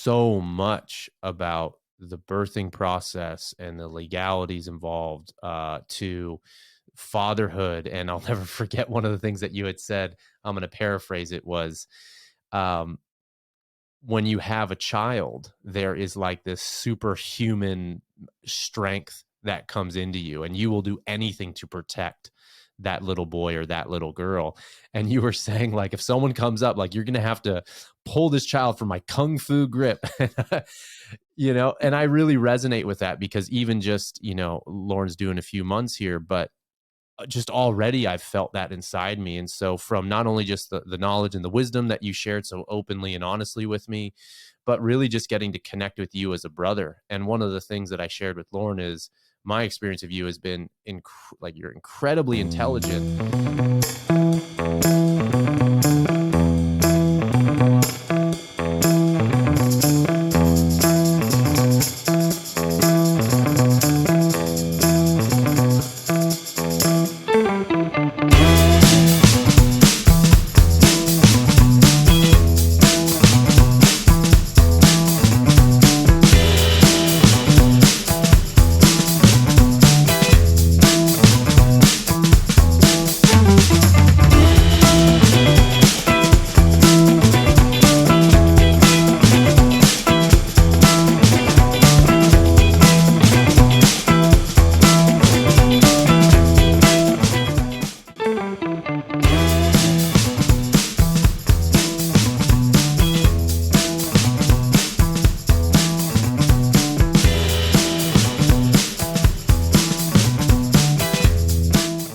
so much about the birthing process and the legalities involved to fatherhood. And I'll never forget one of the things that you had said, I'm going to paraphrase it, was when you have a child, there is like this superhuman strength that comes into you, and you will do anything to protect that little boy or that little girl. And you were saying, like, if someone comes up, like, you're going to have to pull this child from my kung fu grip, and I really resonate with that, because even just, Lauren's doing a few months here, but just already I've felt that inside me. And so from not only just the knowledge and the wisdom that you shared so openly and honestly with me, but really just getting to connect with you as a brother. And one of the things that I shared with Lauren is my experience of you has been like, you're incredibly intelligent.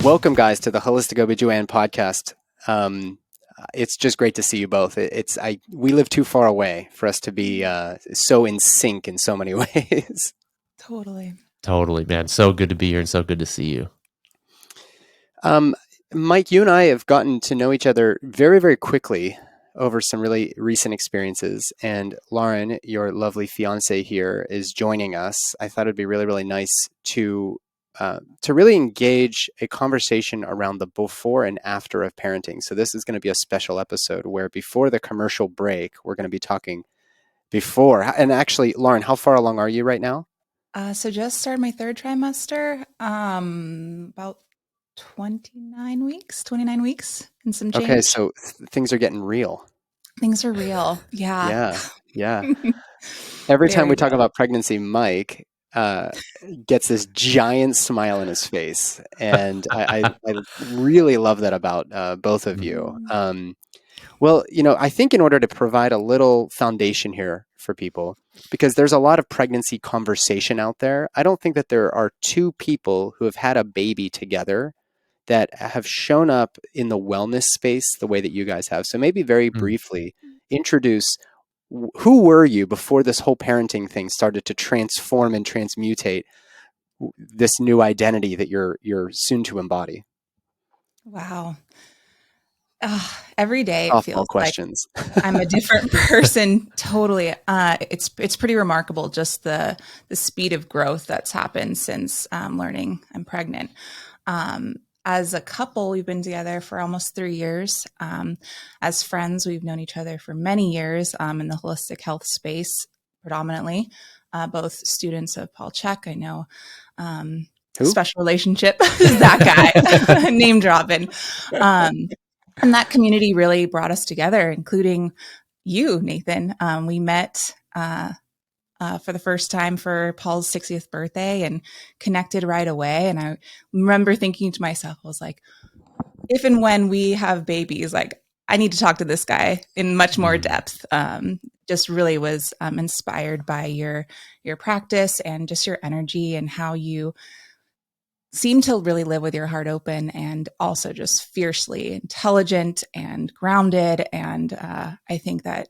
Welcome, guys, to the Holistic OBGYN podcast. It's just great to see you both. We live too far away for us to be so in sync in so many ways. Totally, man. So good to be here and so good to see you. Mike, you and I have gotten to know each other very, very quickly over some really recent experiences. And Lauren, your lovely fiance here, is joining us. I thought it'd be really, really nice to really engage a conversation around the before and after of parenting. So this is going to be a special episode where before the commercial break, we're going to be talking before. And actually, Lauren, how far along are you right now? So just started my third trimester, about 29 weeks and some change. Okay, so things are getting real. Things are real. Yeah. Yeah. Every time we talk about pregnancy, Mike gets this giant smile in his face. And I really love that about both of you. Well, I think in order to provide a little foundation here for people, because there's a lot of pregnancy conversation out there, I don't think that there are two people who have had a baby together that have shown up in the wellness space the way that you guys have. So maybe very briefly introduce, who were you before this whole parenting thing started to transform and transmutate this new identity that you're soon to embody? Wow. Every day Softball it feels questions. like I'm a different person. Totally. It's pretty remarkable, just the speed of growth that's happened since learning I'm pregnant. As a couple, we've been together for almost 3 years. As friends, we've known each other for many years in the holistic health space, predominantly. Both students of Paul CHEK. I know special relationship is that guy, name dropping. And that community really brought us together, including you, Nathan. We met for the first time for Paul's 60th birthday and connected right away. And I remember thinking to myself, I was like, if and when we have babies, like, I need to talk to this guy in much more depth. Just really was inspired by your practice and just your energy and how you seem to really live with your heart open, and also just fiercely intelligent and grounded. And I think that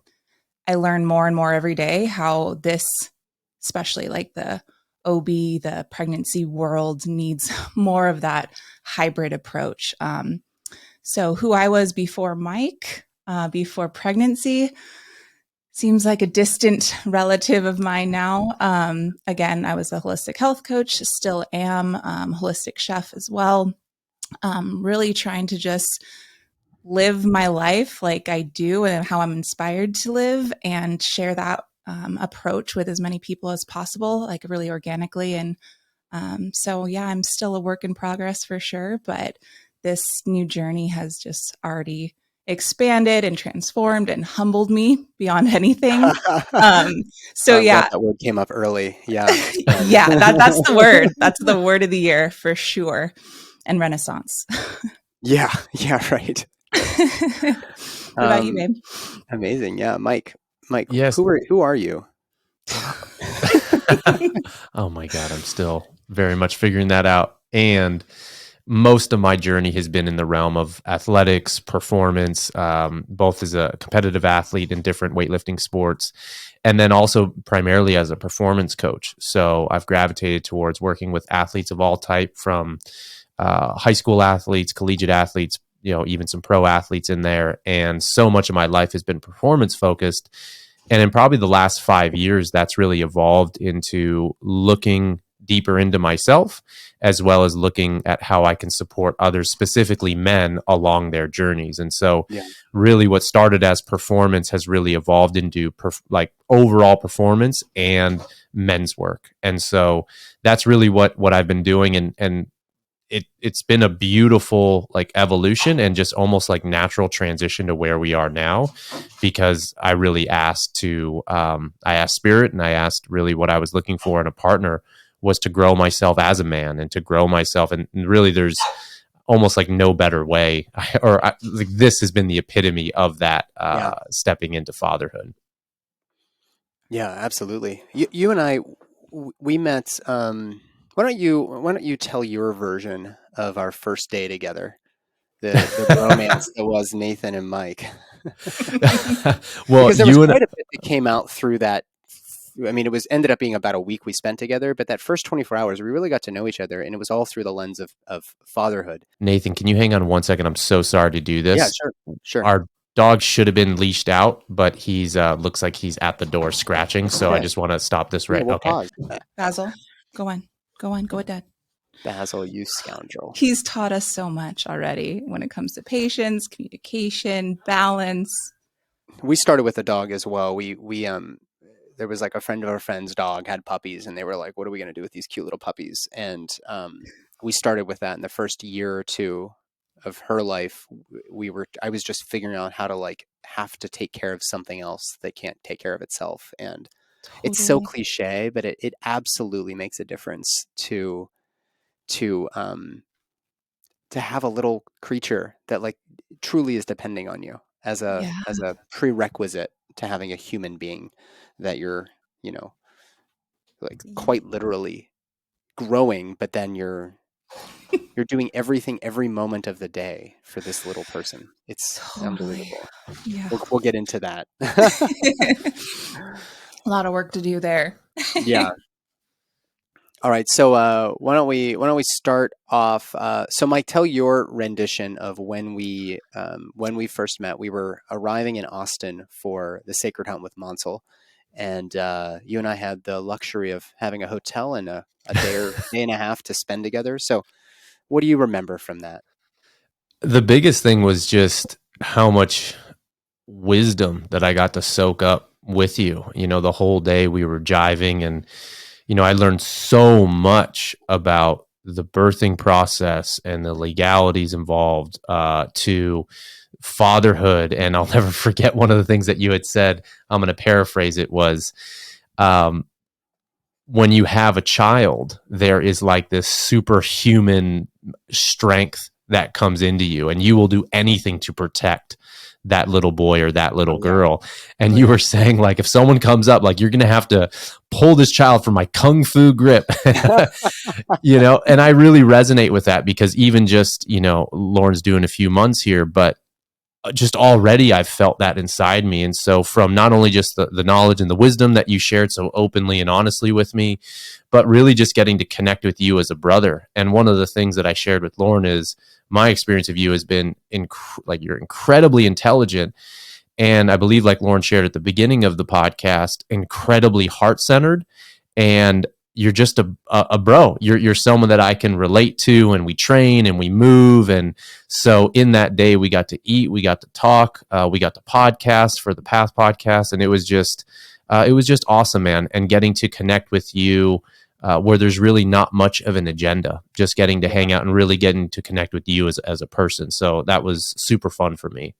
I learn more and more every day how this, especially like the OB, the pregnancy world, needs more of that hybrid approach. So who I was before Mike, before pregnancy, seems like a distant relative of mine now. Again, I was a holistic health coach, still am, holistic chef as well. Really trying to just live my life like I do and how I'm inspired to live, and share that approach with as many people as possible, like really organically. And so, yeah, I'm still a work in progress for sure, but this new journey has just already expanded and transformed and humbled me beyond anything. So I'm yeah, glad that word came up early. Yeah. yeah, that's the word. That's the word of the year for sure. And Renaissance. Yeah. Yeah. Right. What about you, babe? Amazing. Yeah. Mike, Yes. who are you? Oh my God, I'm still very much figuring that out. And most of my journey has been in the realm of athletics, performance, both as a competitive athlete in different weightlifting sports, and then also primarily as a performance coach. So I've gravitated towards working with athletes of all type, from high school athletes, collegiate athletes, even some pro athletes in there. And so much of my life has been performance focused. And in probably the last 5 years, that's really evolved into looking deeper into myself, as well as looking at how I can support others, specifically men, along their journeys. And so really what started as performance has really evolved into like overall performance and men's work. And so that's really what I've been doing. And it's been a beautiful like evolution and just almost like natural transition to where we are now, because I really asked I asked Spirit, and I asked really what I was looking for in a partner was to grow myself as a man and to grow myself. And really there's almost like no better way, like this has been the epitome of that, stepping into fatherhood. Yeah, absolutely. You and I, we met, why don't you tell your version of our first day together? The romance that was Nathan and Mike. Well, because there was quite a bit that came out through that. I mean, ended up being about a week we spent together, but that first 24 hours, we really got to know each other, and it was all through the lens of fatherhood. Nathan, can you hang on 1 second? I'm so sorry to do this. Yeah, sure. Our dog should have been leashed out, but he's looks like he's at the door scratching. So I just want to stop this right. We'll Okay. pause. Basil, go on, with Dad. Basil, you scoundrel. He's taught us so much already when it comes to patience, communication, balance. We started with a dog as well. We there was like a friend of our friend's dog had puppies, and they were like, what are we going to do with these cute little puppies? And we started with that in the first year or two of her life. I was just figuring out how to have to take care of something else that can't take care of itself. And It's so cliche, but it absolutely makes a difference to have a little creature that truly is depending on you as a prerequisite to having a human being that you're, quite literally growing, but then you're doing everything every moment of the day for this little person. It's unbelievable. Yeah. We'll get into that. A lot of work to do there. Yeah. All right. So why don't we start off? So Mike, tell your rendition of when we first met. We were arriving in Austin for the Sacred Hunt with Monsell, and you and I had the luxury of having a hotel and a day or day and a half to spend together. So what do you remember from that? The biggest thing was just how much wisdom that I got to soak up with you. The whole day we were jiving, and I learned so much about the birthing process and the legalities involved to fatherhood. And I'll never forget one of the things that you had said. I'm going to paraphrase it, was when you have a child, there is like this superhuman strength that comes into you, and you will do anything to protect that little boy or that little girl. And you were saying, if someone comes up, you're going to have to pull this child from my kung fu grip, and I really resonate with that, because even just, Lauren's doing a few months here, but just already I've felt that inside me. And so from not only just the knowledge and the wisdom that you shared so openly and honestly with me, but really just getting to connect with you as a brother. And one of the things that I shared with Lauren is my experience of you has been you're incredibly intelligent. And I believe, like Lauren shared at the beginning of the podcast, incredibly heart-centered. And you're just a bro. You're someone that I can relate to, and we train and we move. And so in that day, we got to eat, we got to talk, we got to podcast for the Path podcast. And it was just it was just awesome, man. And getting to connect with you where there's really not much of an agenda, just getting to hang out and really getting to connect with you as a person. So that was super fun for me.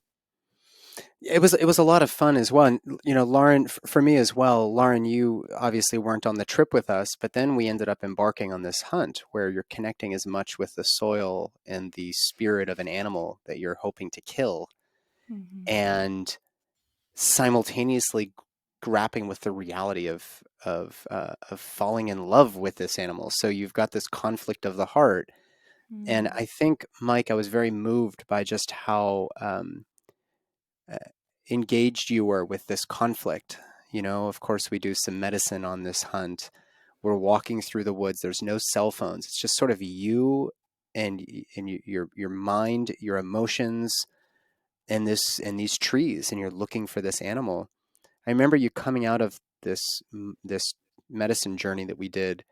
It was a lot of fun as well. And, Lauren, for me as well, Lauren, you obviously weren't on the trip with us, but then we ended up embarking on this hunt where you're connecting as much with the soil and the spirit of an animal that you're hoping to kill, and simultaneously grappling with the reality of falling in love with this animal. So you've got this conflict of the heart. And I think, Mike, I was very moved by just how engaged you were with this conflict. Of course, we do some medicine on this hunt. We're walking through the woods. There's no cell phones. It's just sort of you and your mind, your emotions, and these trees, and you're looking for this animal. I remember you coming out of this medicine journey that we did,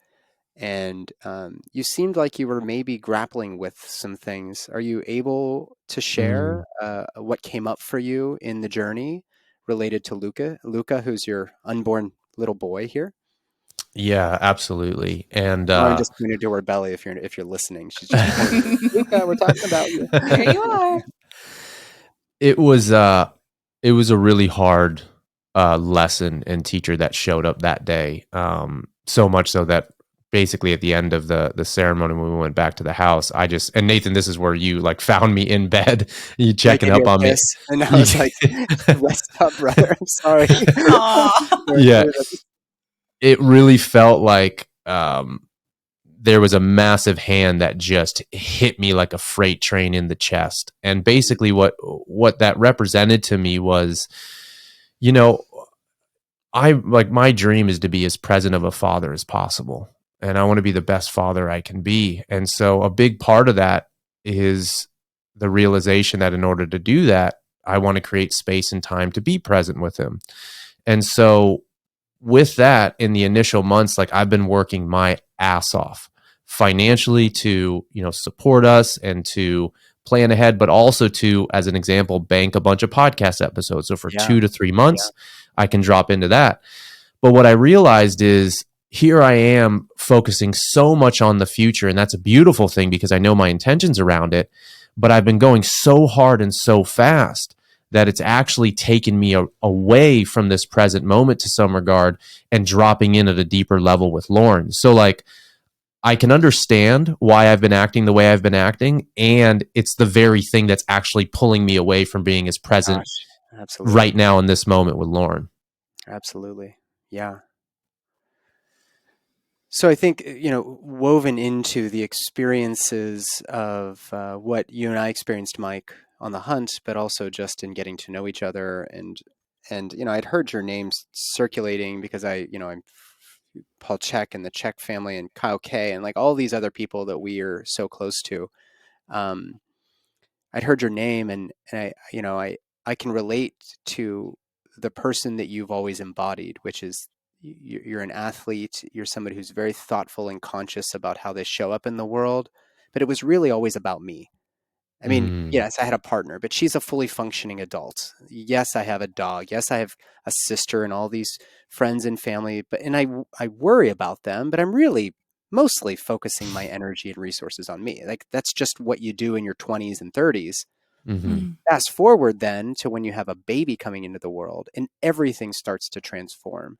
and you seemed like you were maybe grappling with some things. Are you able to share what came up for you in the journey related to Luca, who's your unborn little boy here? Yeah, absolutely. And Lauren just pointed to her belly. If you're listening, she's just pointing. Luca, we're talking about you. There you are. It was a really hard lesson and teacher that showed up that day. So much so that basically at the end of the ceremony, when we went back to the house, and Nathan, this is where you like found me in bed, you checking up on me. And I was like, rest up, brother. I'm sorry. Yeah. It really felt like there was a massive hand that just hit me like a freight train in the chest. And basically what that represented to me was, my dream is to be as present of a father as possible. And I want to be the best father I can be. And so a big part of that is the realization that in order to do that, I want to create space and time to be present with him. And so with that, in the initial months, like I've been working my ass off financially to, support us and to plan ahead, but also to, as an example, bank a bunch of podcast episodes. So for 2 to 3 months, I can drop into that. But what I realized is here I am focusing so much on the future. And that's a beautiful thing because I know my intentions around it, but I've been going so hard and so fast that it's actually taken me away from this present moment to some regard and dropping in at a deeper level with Lauren. So like, I can understand why I've been acting the way I've been acting. And it's the very thing that's actually pulling me away from being as present right now in this moment with Lauren. Absolutely. Yeah. So I think, woven into the experiences of what you and I experienced, Mike, on the hunt, but also just in getting to know each other. And I'd heard your names circulating because I'm Paul CHEK and the CHEK family and Kyle K and like all these other people that we are so close to. I'd heard your name and I can relate to the person that you've always embodied, which is you're an athlete. You're somebody who's very thoughtful and conscious about how they show up in the world, but it was really always about me. I mean, yes, I had a partner, but she's a fully functioning adult. Yes, I have a dog. Yes, I have a sister and all these friends and family, and I worry about them, but I'm really mostly focusing my energy and resources on me. Like that's just what you do in your 20s and 30s. Fast forward then to when you have a baby coming into the world and everything starts to transform.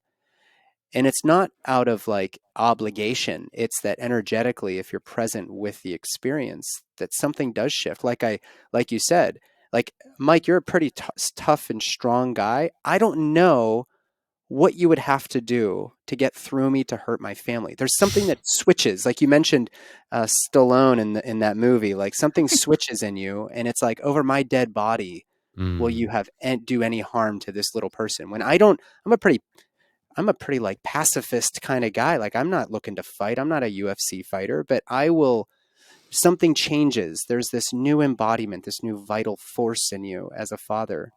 And it's not out of like obligation. It's that energetically, if you're present with the experience, that something does shift. Like you said, like Mike, you're a pretty tough and strong guy. I don't know what you would have to do to get through me to hurt my family. There's something that switches, like you mentioned, Stallone in that movie. Like something switches in you, and it's like over my dead body, will you do any harm to this little person? When I don't, I'm a pretty like pacifist kind of guy. Like I'm not looking to fight. I'm not a UFC fighter, but something changes. There's this new embodiment, this new vital force in you as a father.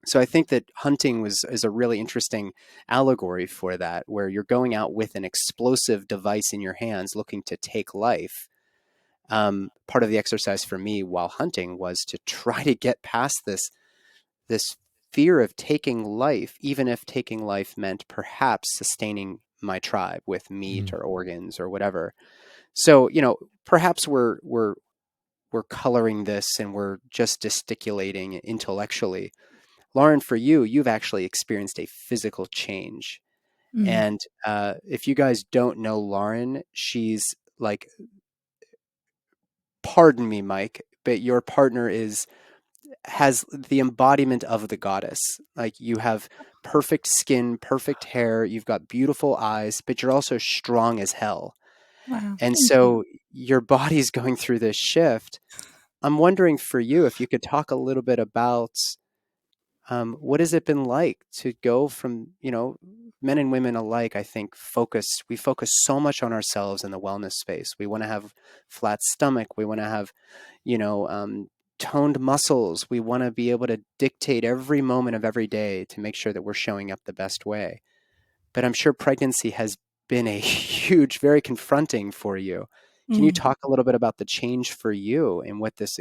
So I think that hunting is a really interesting allegory for that, where you're going out with an explosive device in your hands looking to take life. Part of the exercise for me while hunting was to try to get past this fear of taking life, even if taking life meant perhaps sustaining my tribe with meat or organs or whatever. So, perhaps we're coloring this and we're just gesticulating intellectually. Lauren, for you, you've actually experienced a physical change. Mm. And if you guys don't know Lauren, she's like, pardon me, Mike, but your partner has the embodiment of the goddess. Like, you have perfect skin, perfect hair, you've got beautiful eyes, but you're also strong as hell. Wow. And Thank you. so your body's going through this shift. I'm wondering for you if you could talk a little bit about what has it been like to go from, men and women alike, I think, we focus so much on ourselves in the wellness space. We want to have flat stomach. We want to have, you know, um, toned muscles. We want to be able to dictate every moment of every day to make sure that we're showing up the best way. But I'm sure pregnancy has been a huge, very confronting for you. Can you Mm. talk a little bit about the change for you and what this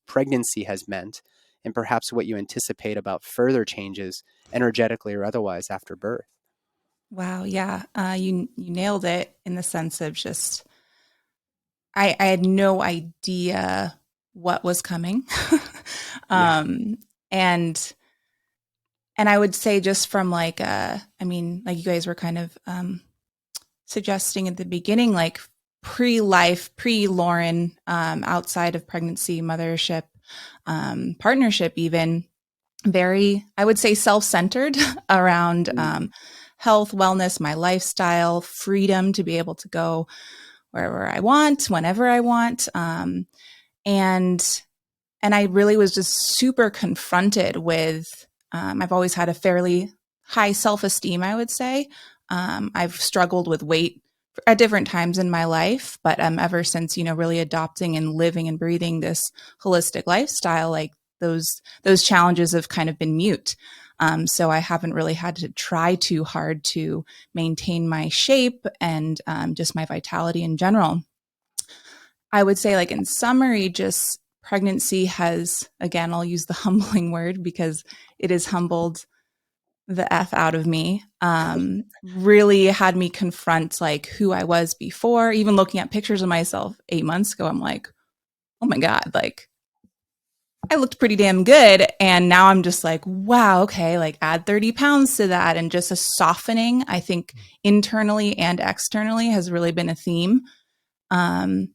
pregnancy has meant, and perhaps what you anticipate about further changes, energetically or otherwise, after birth? Wow. Yeah. You nailed it in the sense of just I had no idea what was coming. Yeah. um, and and I would say just from like like you guys were kind of suggesting at the beginning, like pre-life, pre-Lauren, outside of pregnancy, mothership, partnership, even very, I would say, self-centered around Mm. health, wellness, my lifestyle, freedom to be able to go wherever I want, whenever I want. And and I really was just super confronted with. I've always had a fairly high self-esteem, I would say. I've struggled with weight at different times in my life, but ever since really adopting and living and breathing this holistic lifestyle, like those challenges have kind of been mute. So I haven't really had to try too hard to maintain my shape and just my vitality in general. I would say, like, in summary, just pregnancy has, again, I'll use the humbling word because it has humbled the F out of me. Really had me confront like who I was before. Even looking at pictures of myself 8 months ago, I'm like, oh my God, like I looked pretty damn good. And now I'm just like, wow, okay, like add 30 pounds to that. And just a softening, I think, internally and externally has really been a theme. Um,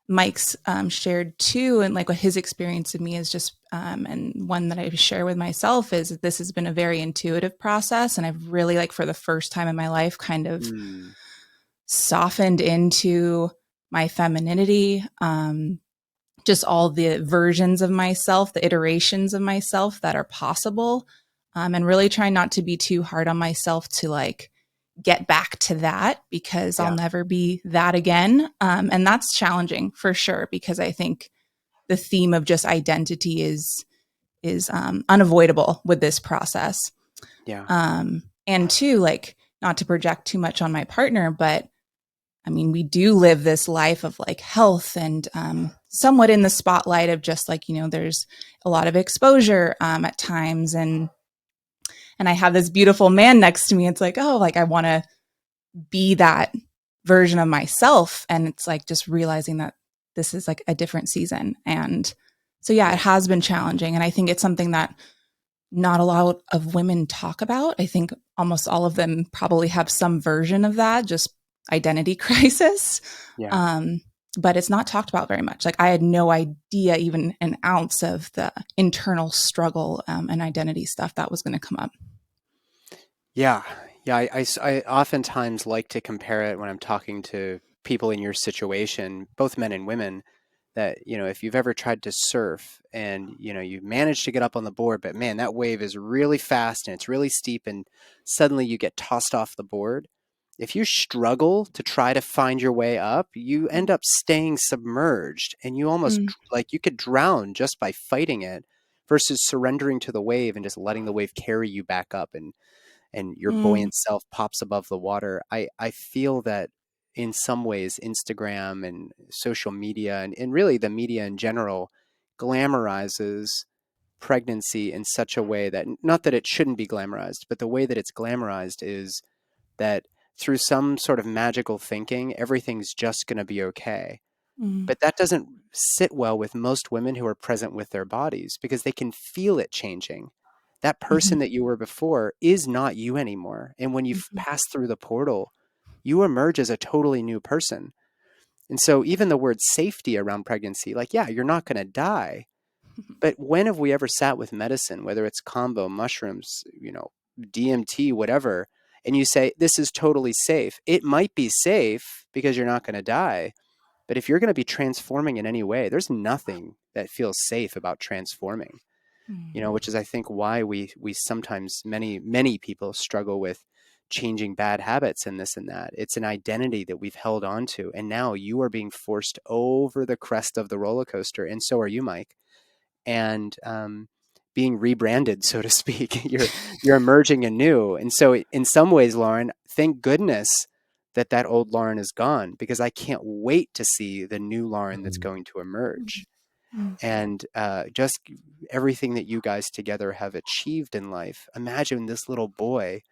Mike's shared too, and like what his experience of me is just, and one that I share with myself is that this has been a very intuitive process, and I've really, like, for the first time in my life, kind of Mm. softened into my femininity, just all the versions of myself, the iterations of myself that are possible, and really trying not to be too hard on myself to like get back to that because I'll Yeah. never be that again. And that's challenging for sure because I think the theme of just identity is unavoidable with this process. Yeah. And two, like, not to project too much on my partner, but I mean, we do live this life of like health and somewhat in the spotlight of just like, there's a lot of exposure at times. And I have this beautiful man next to me. It's like, oh, like I want to be that version of myself. And it's like just realizing that this is like a different season. And so, yeah, it Yeah. has been challenging. And I think it's something that not a lot of women talk about. I think almost all of them probably have some version of that, just identity crisis. Yeah. Um, but it's not talked about very much. Like I had no idea even an ounce of the internal struggle and identity stuff that was going to come up. Yeah. Yeah. I oftentimes like to compare it when I'm talking to people in your situation, both men and women, that, if you've ever tried to surf and, you manage to get up on the board, but man, that wave is really fast and it's really steep and suddenly you get tossed off the board. If you struggle to try to find your way up, you end up staying submerged and you almost Mm, like you could drown just by fighting it versus surrendering to the wave and just letting the wave carry you back up and your mm, buoyant self pops above the water. I feel that in some ways, Instagram and social media and really the media in general glamorizes pregnancy in such a way that, not that it shouldn't be glamorized, but the way that it's glamorized is that through some sort of magical thinking, everything's just going to be okay. But that doesn't sit well with most women who are present with their bodies, because they can feel it changing. That person that you were before is not you anymore. And when you pass through the portal, you emerge as a totally new person. And so even the word safety around pregnancy, like, yeah, you're not going to die. But when have we ever sat with medicine, whether it's combo, mushrooms, DMT, whatever, and you say, this is totally safe? It might be safe because you're not going to die. But if you're going to be transforming in any way, there's nothing that feels safe about transforming, which is, I think, why we sometimes, many people struggle with changing bad habits and this and that. It's an identity that we've held on to. And now you are being forced over the crest of the roller coaster. And so are you, Mike. And being rebranded, so to speak. You're emerging anew. And so in some ways, Lauren, thank goodness that old Lauren is gone, because I can't wait to see the new Lauren that's going to emerge. And just everything that you guys together have achieved in life. Imagine this little boy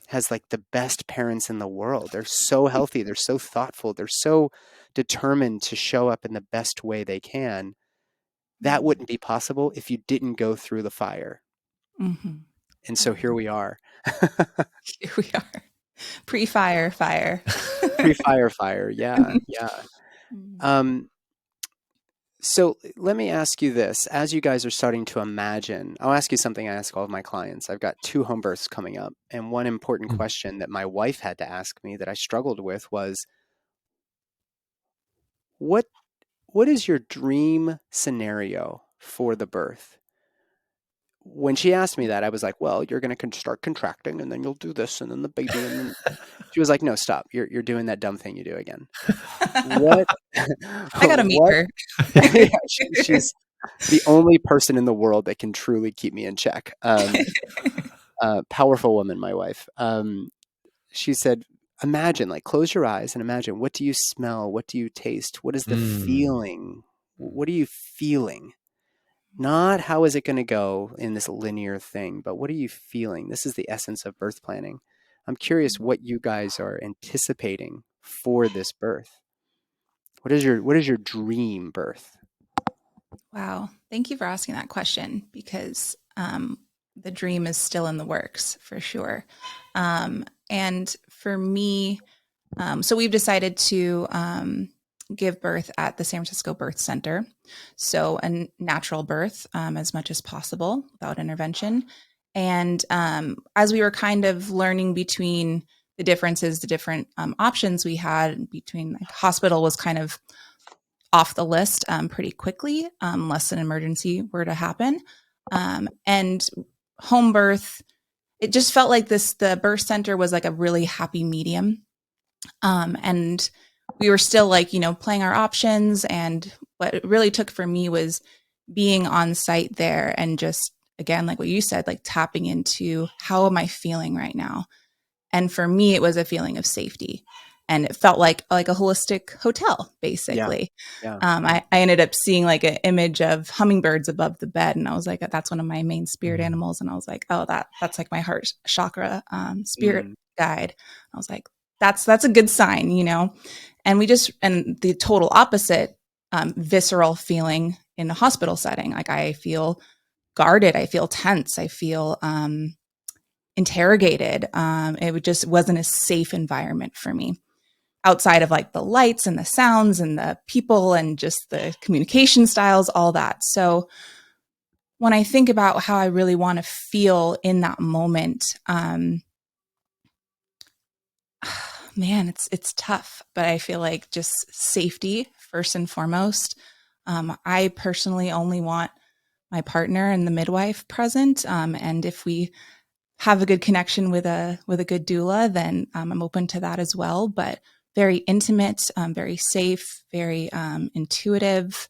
has like the best parents in the world. They're so healthy. They're so thoughtful. They're so determined to show up in the best way they can. That wouldn't be possible if you didn't go through the fire. And so here we are. Here we are. Pre-fire, fire. Pre-fire, fire. Yeah, yeah. So let me ask you this. As you guys are starting to imagine, I'll ask you something I ask all of my clients. I've got 2 home births coming up. And one important question that my wife had to ask me that I struggled with was, what is your dream scenario for the birth? When she asked me that, I was like, well, you're going to start contracting, and then you'll do this, and then the baby, and then she was like, no, stop. You're doing that dumb thing you do again. What? I got to meet her. She's the only person in the world that can truly keep me in check. Powerful woman, my wife. She said, imagine, like, close your eyes and imagine, what do you smell? What do you taste? What is the feeling? What are you feeling? Not how is it going to go in this linear thing, but what are you feeling? This is the essence of birth planning. I'm curious what you guys are anticipating for this birth. What is your dream birth? Wow. Thank you for asking that question, because the dream is still in the works for sure. And for me, so we've decided to give birth at the San Francisco Birth Center. So a natural birth as much as possible without intervention. And as we were kind of learning between the differences, the different options we had between, like, hospital was kind of off the list pretty quickly, unless an emergency were to happen. And home birth, it just felt like the birth center was like a really happy medium. And we were still, like, playing our options. And what it really took for me was being on site there and just, again, like what you said, like tapping into, how am I feeling right now? And for me, it was a feeling of safety. And it felt like a holistic hotel, basically. Yeah. I ended up seeing like an image of hummingbirds above the bed. And I was like, that's one of my main spirit animals. And I was like, oh, that's like my heart chakra spirit guide. I was like, that's a good sign, And and the total opposite, visceral feeling in a hospital setting. Like, I feel guarded. I feel tense. I feel interrogated. It just wasn't a safe environment for me, outside of like the lights and the sounds and the people and just the communication styles, all that. So when I think about how I really want to feel in that moment, man, it's tough, but I feel like just safety first and foremost. I personally only want my partner and the midwife present. And if we have a good connection with a good doula, then I'm open to that as well. But very intimate, very safe, very intuitive.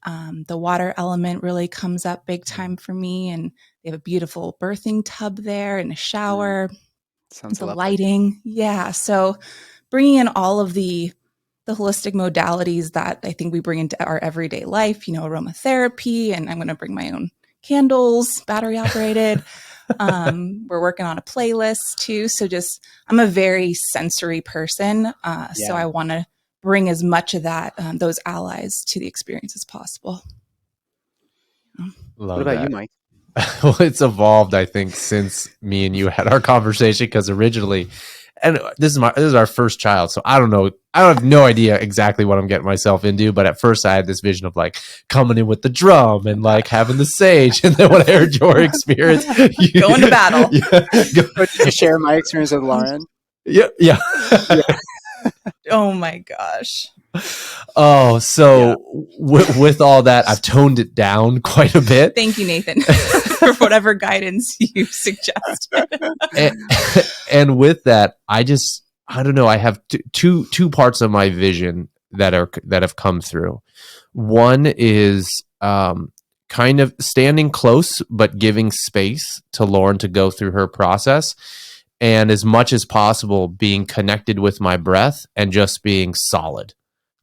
The water element really comes up big time for me. And they have a beautiful birthing tub there and a shower. Sounds the lovely. Lighting. Yeah. So bringing in all of the holistic modalities that I think we bring into our everyday life, aromatherapy, and I'm going to bring my own candles, battery operated. We're working on a playlist too. So I'm a very sensory person. So I want to bring as much of that, those allies to the experience as possible. What about you, Mike? Well, it's evolved, I think, since me and you had our conversation, because originally, and this is our first child, so I don't know, I have no idea exactly what I'm getting myself into, but at first I had this vision of like coming in with the drum and like having the sage, and then when I heard your experience, going to battle. To share my experience with Lauren. Yeah. Oh my gosh. Oh, so with all that, I've toned it down quite a bit. Thank you, Nathan, for whatever guidance you suggested. And with that, I don't know. I have two parts of my vision that have come through. One is kind of standing close, but giving space to Lauren to go through her process. And as much as possible, being connected with my breath and just being solid.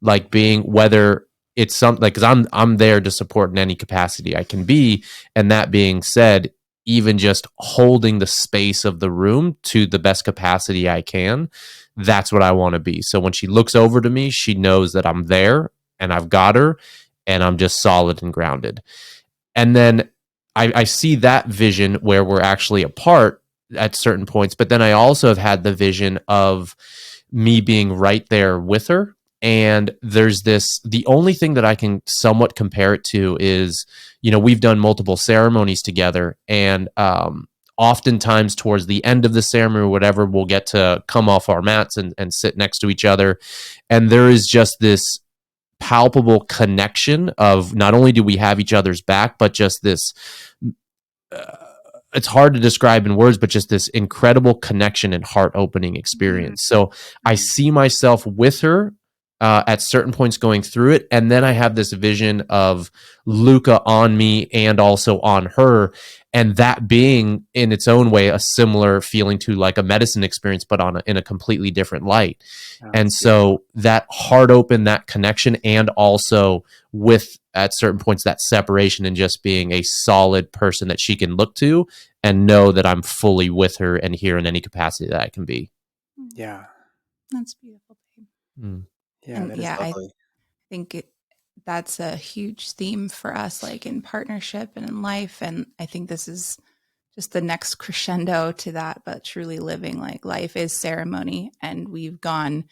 Like being, whether it's something like, because I'm there to support in any capacity I can be. And that being said, even just holding the space of the room to the best capacity I can, that's what I want to be. So when she looks over to me, she knows that I'm there and I've got her and I'm just solid and grounded. And then I see that vision where we're actually apart at certain points. But then I also have had the vision of me being right there with her. And there's the only thing that I can somewhat compare it to is, we've done multiple ceremonies together, and oftentimes towards the end of the ceremony or whatever, we'll get to come off our mats and sit next to each other. And there is just this palpable connection of not only do we have each other's back, but just this, it's hard to describe in words, but just this incredible connection and heart opening experience. So I see myself with her at certain points going through it. And then I have this vision of Luca on me and also on her. And that being in its own way, a similar feeling to like a medicine experience, but in a completely different light. And so that heart open, that connection, and also with at certain points, that separation and just being a solid person that she can look to and know that I'm fully with her and here in any capacity that I can be. Yeah. That's beautiful. Yeah, that is lovely. I think that's a huge theme for us, like in partnership and in life. And I think this is just the next crescendo to that, but truly living like life is ceremony. And we've gone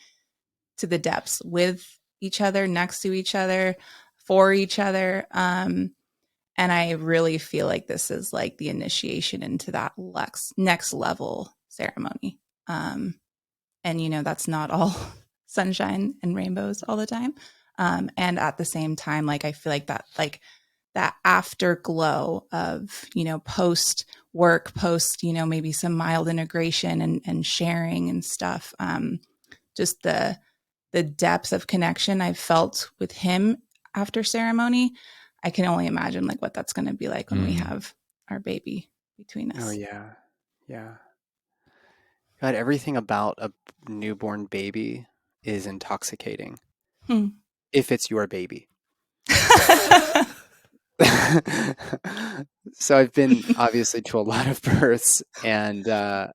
to the depths with each other, next to each other, for each other. And I really feel like this is like the initiation into that next level ceremony. And, that's not all sunshine and rainbows all the time. And at the same time, like, I feel like that afterglow of, post work, post, maybe some mild integration and sharing and stuff. Just the depth of connection I've felt with him after ceremony. I can only imagine like what that's going to be like when we have our baby between us. Oh yeah. Yeah. God, everything about a newborn baby is intoxicating. If it's your baby. So I've been obviously to a lot of births, and the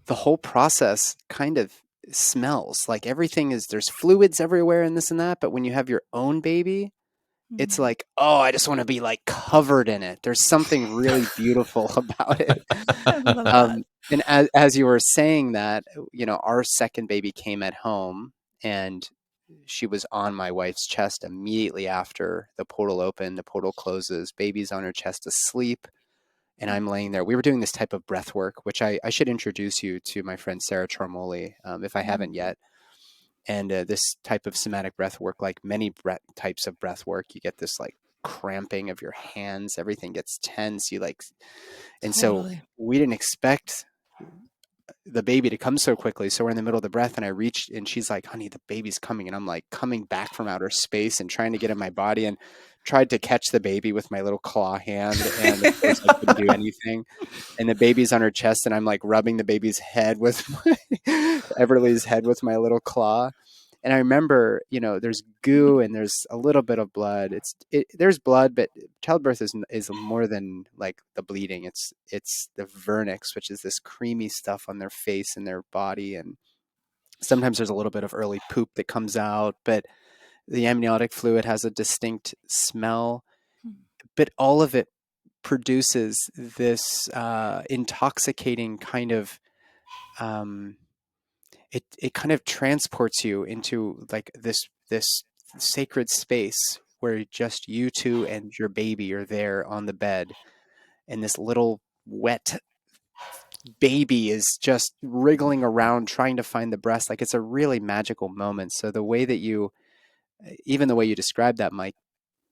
whole process kind of smells like there's fluids everywhere and this and that. But when you have your own baby, it's like, oh, I just want to be like covered in it. There's something really beautiful about it. I love that. And as you were saying that, our second baby came at home, and she was on my wife's chest immediately after the portal opened. The portal closes, baby's on her chest asleep, and I'm laying there. We were doing this type of breath work, which I should introduce you to my friend Sarah Charmoli, if I haven't yet. And this type of somatic breath work, like many types of breath work, you get this like cramping of your hands. Everything gets tense. And so we didn't expect the baby to come so quickly. So we're in the middle of the breath, and I reached, and she's like, honey, the baby's coming. And I'm like coming back from outer space and trying to get in my body, and tried to catch the baby with my little claw hand. And of course I couldn't do anything. And the baby's on her chest, and I'm like rubbing the baby's head with Everly's head with my little claw. And I remember, there's goo and there's a little bit of blood. There's blood, but childbirth is more than like the bleeding. It's the vernix, which is this creamy stuff on their face and their body. And sometimes there's a little bit of early poop that comes out, but the amniotic fluid has a distinct smell. But all of it produces this intoxicating kind of it kind of transports you into like this sacred space where just you two and your baby are there on the bed, and this little wet baby is just wriggling around trying to find the breast. Like, it's a really magical moment. So the way that even the way you described that, Mike,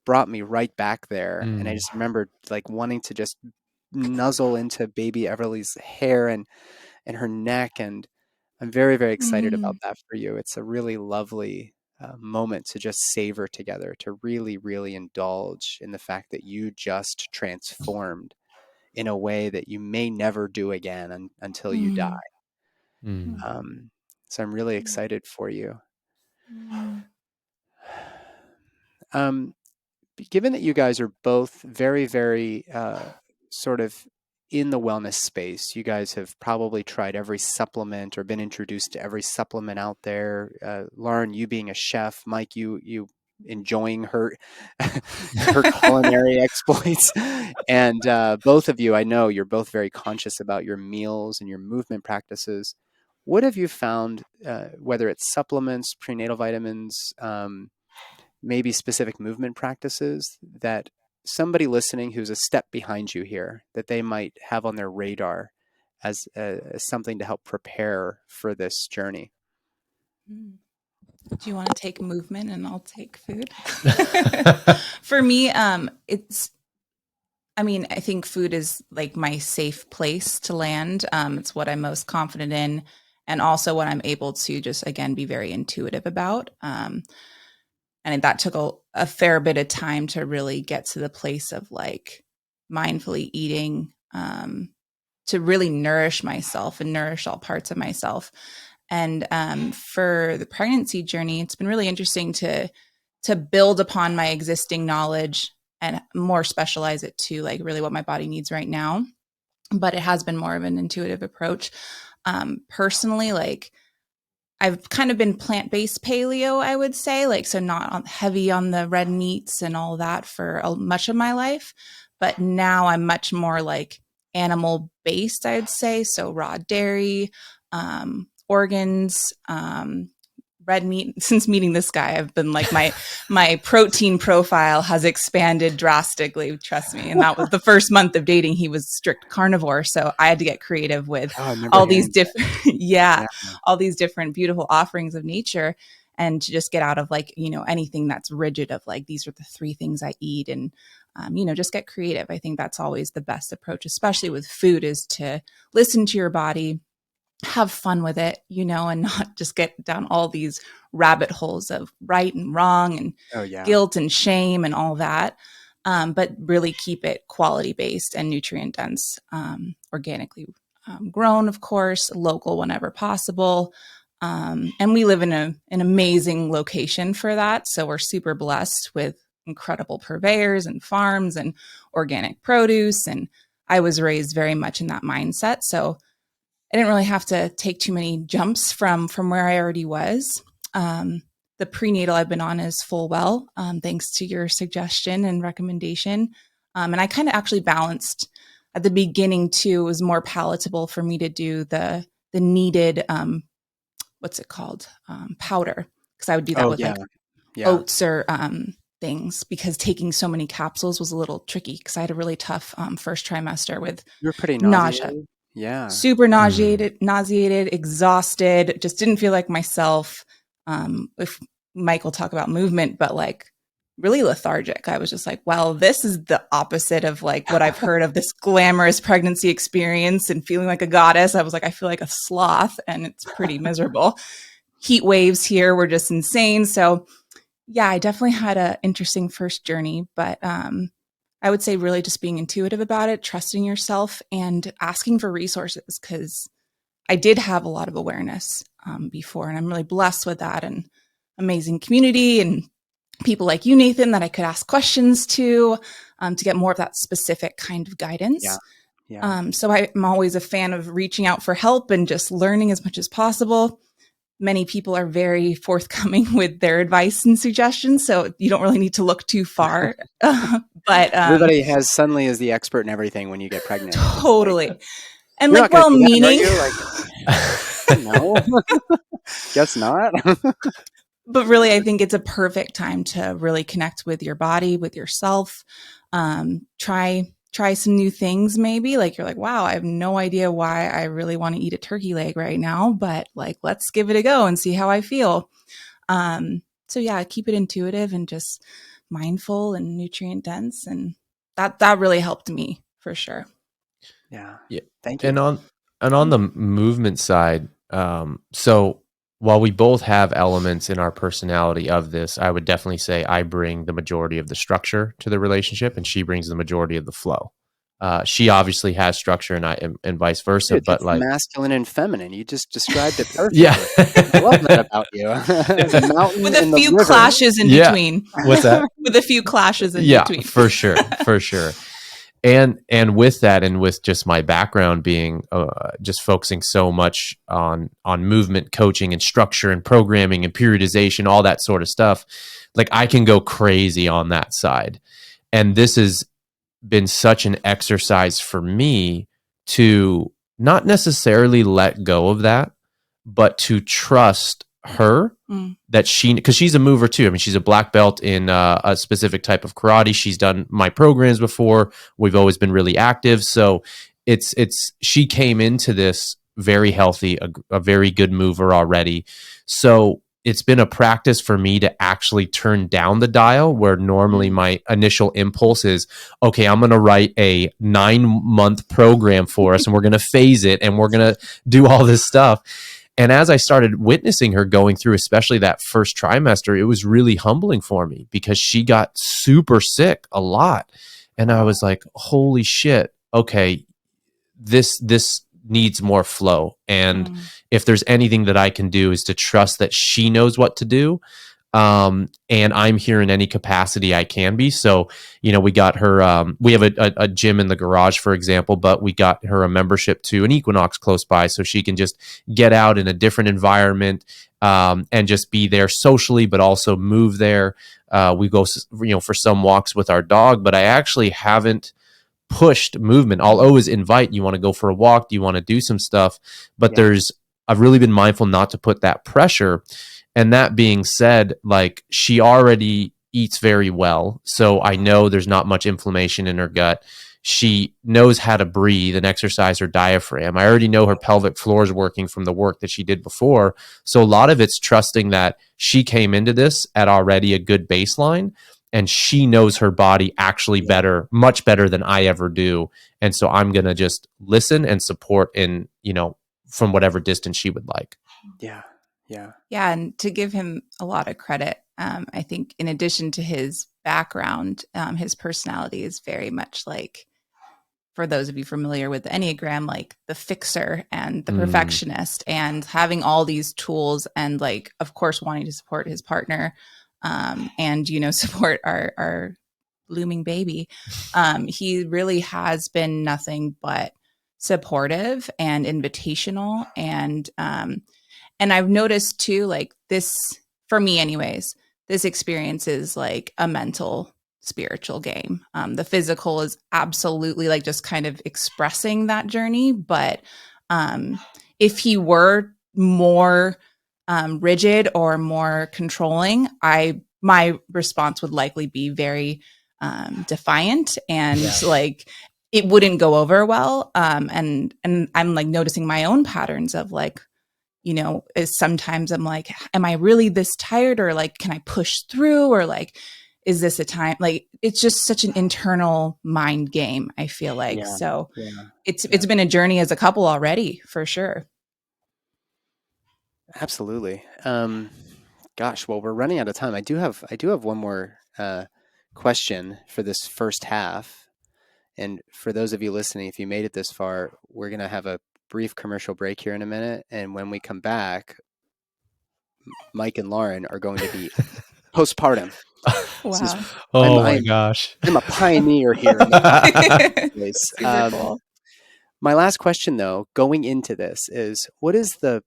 brought me right back there. And I just remembered like wanting to just nuzzle into baby Everly's hair and her neck. And I'm very, very excited about that for you. It's a really lovely moment to just savor together, to really, really indulge in the fact that you just transformed in a way that you may never do again until you die. So I'm really excited for you. Given that you guys are both very, very sort of in the wellness space, you guys have probably tried every supplement or been introduced to every supplement out there. Lauren, you being a chef, Mike, you enjoying her culinary exploits, and both of you, I know you're both very conscious about your meals and your movement practices. What have you found, whether it's supplements, prenatal vitamins, maybe specific movement practices, that somebody listening who's a step behind you here, that they might have on their radar as something to help prepare for this journey? Do you want to take movement and I'll take food? For me, I think food is like my safe place to land. It's what I'm most confident in, and also what I'm able to just, again, be very intuitive about. And that took a fair bit of time to really get to the place of like mindfully eating, to really nourish myself and nourish all parts of myself. And for the pregnancy journey, it's been really interesting to build upon my existing knowledge and more specialize it to like really what my body needs right now. But it has been more of an intuitive approach. Personally, like, I've kind of been plant-based paleo, I would say, like, so not heavy on the red meats and all that for much of my life. But now I'm much more like animal-based, I'd say. So raw dairy, organs, red meat. Since meeting this guy, I've been like, my protein profile has expanded drastically, trust me. And that was the first month of dating. He was strict carnivore. So I had to get creative with all these different, all these different beautiful offerings of nature, and to just get out of like, anything that's rigid of like, these are the 3 things I eat, and, just get creative. I think that's always the best approach, especially with food, is to listen to your body, have fun with it, and not just get down all these rabbit holes of right and wrong and guilt and shame and all that. But really keep it quality based and nutrient dense, organically grown, of course, local whenever possible. And we live in an amazing location for that. So we're super blessed with incredible purveyors and farms and organic produce. And I was raised very much in that mindset. So I didn't really have to take too many jumps from where I already was. The prenatal I've been on is full well, thanks to your suggestion and recommendation. And I kind of actually balanced at the beginning too. It was more palatable for me to do the needed, what's it called? Powder. Because I would do that with oats or things, because taking so many capsules was a little tricky, because I had a really tough first trimester with you were pretty nausea. Yeah. Super nauseated, exhausted, just didn't feel like myself. If Mike will talk about movement, but like really lethargic. I was just like, well, this is the opposite of like what I've heard of this glamorous pregnancy experience and feeling like a goddess. I was like, I feel like a sloth, and it's pretty miserable. Heat waves here were just insane. So yeah, I definitely had an interesting first journey, but I would say really just being intuitive about it, trusting yourself, and asking for resources, because I did have a lot of awareness before, and I'm really blessed with that. And amazing community and people like you, Nathan, that I could ask questions to get more of that specific kind of guidance. Yeah. Yeah. So I'm always a fan of reaching out for help and just learning as much as possible. Many people are very forthcoming with their advice and suggestions, so you don't really need to look too far. But everybody suddenly is the expert in everything when you get pregnant. Totally. Like, and you're like not gonna do that, well-meaning. are you? Like, no, guess not. But really, I think it's a perfect time to really connect with your body, with yourself. Try some new things. Maybe like you're like, wow, I have no idea why I really want to eat a turkey leg right now, but like, let's give it a go and see how I feel. So yeah, keep it intuitive and just mindful and nutrient dense, and that really helped me for sure. Yeah. Yeah. Thank you. And on the movement side, so while we both have elements in our personality of this, I would definitely say I bring the majority of the structure to the relationship, and she brings the majority of the flow. She obviously has structure, and vice versa. Dude, but like masculine and feminine, you just described it perfectly. Yeah, I love that about you. The mountain with a and the few river. clashes in between. What's that? With a few clashes in between. For sure, for sure. And with that, and with just my background being just focusing so much on movement coaching and structure and programming and periodization, all that sort of stuff, like I can go crazy on that side. And this has been such an exercise for me to not necessarily let go of that, but to trust her that because she's a mover too. I mean, she's a black belt in a specific type of karate. She's done my programs before. We've always been really active. So she came into this very healthy, a very good mover already. So it's been a practice for me to actually turn down the dial, where normally my initial impulse is, okay, I'm going to write a 9-month program for us and we're going to phase it and we're going to do all this stuff. And as I started witnessing her going through, especially that first trimester, it was really humbling for me because she got super sick a lot. And I was like, holy shit, okay, this needs more flow. And if there's anything that I can do is to trust that she knows what to do. And I'm here in any capacity I can be. So, we got her, we have a gym in the garage, for example, but we got her a membership to an Equinox close by so she can just get out in a different environment, and just be there socially, but also move there. We go, for some walks with our dog, but I actually haven't pushed movement. I'll always invite, you want to go for a walk? Do you want to do some stuff? But I've really been mindful not to put that pressure. And that being said, like she already eats very well. So I know there's not much inflammation in her gut. She knows how to breathe and exercise her diaphragm. I already know her pelvic floor is working from the work that she did before. So a lot of it's trusting that she came into this at already a good baseline, and she knows her body actually better, much better than I ever do. And so I'm going to just listen and support in, from whatever distance she would like. Yeah. Yeah. Yeah. And to give him a lot of credit, I think in addition to his background, his personality is very much like, for those of you familiar with the Enneagram, like the fixer and the perfectionist, and having all these tools and like, of course, wanting to support his partner, and, support our looming baby. He really has been nothing but supportive and invitational. And I've noticed too, like this, for me anyways, this experience is like a mental, spiritual game. The physical is absolutely like just kind of expressing that journey. But if he were more rigid or more controlling, my response would likely be very defiant, and like it wouldn't go over well. And I'm like noticing my own patterns of like, is sometimes I'm like, am I really this tired, or like, can I push through, or like, is this a time? Like, it's just such an internal mind game, I feel like. So it's been a journey as a couple already, for sure. Absolutely. Gosh, well, we're running out of time. I do have one more question for this first half. And for those of you listening, if you made it this far, we're going to have a brief commercial break here in a minute. And when we come back, Mike and Lauren are going to be postpartum. Wow. Oh my gosh. I'm a pioneer here in the place. Super cool. My last question, though, going into this is, what is the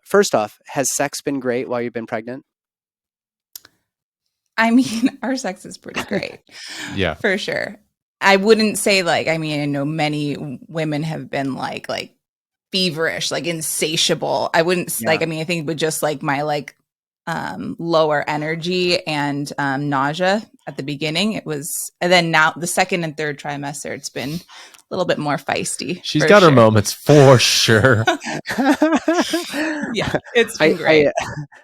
first off, has sex been great while you've been pregnant? I mean, our sex is pretty great. Yeah. For sure. I wouldn't say I know many women have been like feverish, like insatiable. I wouldn't Yeah. I think with just my lower energy and nausea at the beginning, it was, and then now the second and third trimester, it's been a little bit more feisty. She's got her moments for sure. Yeah, it's been great.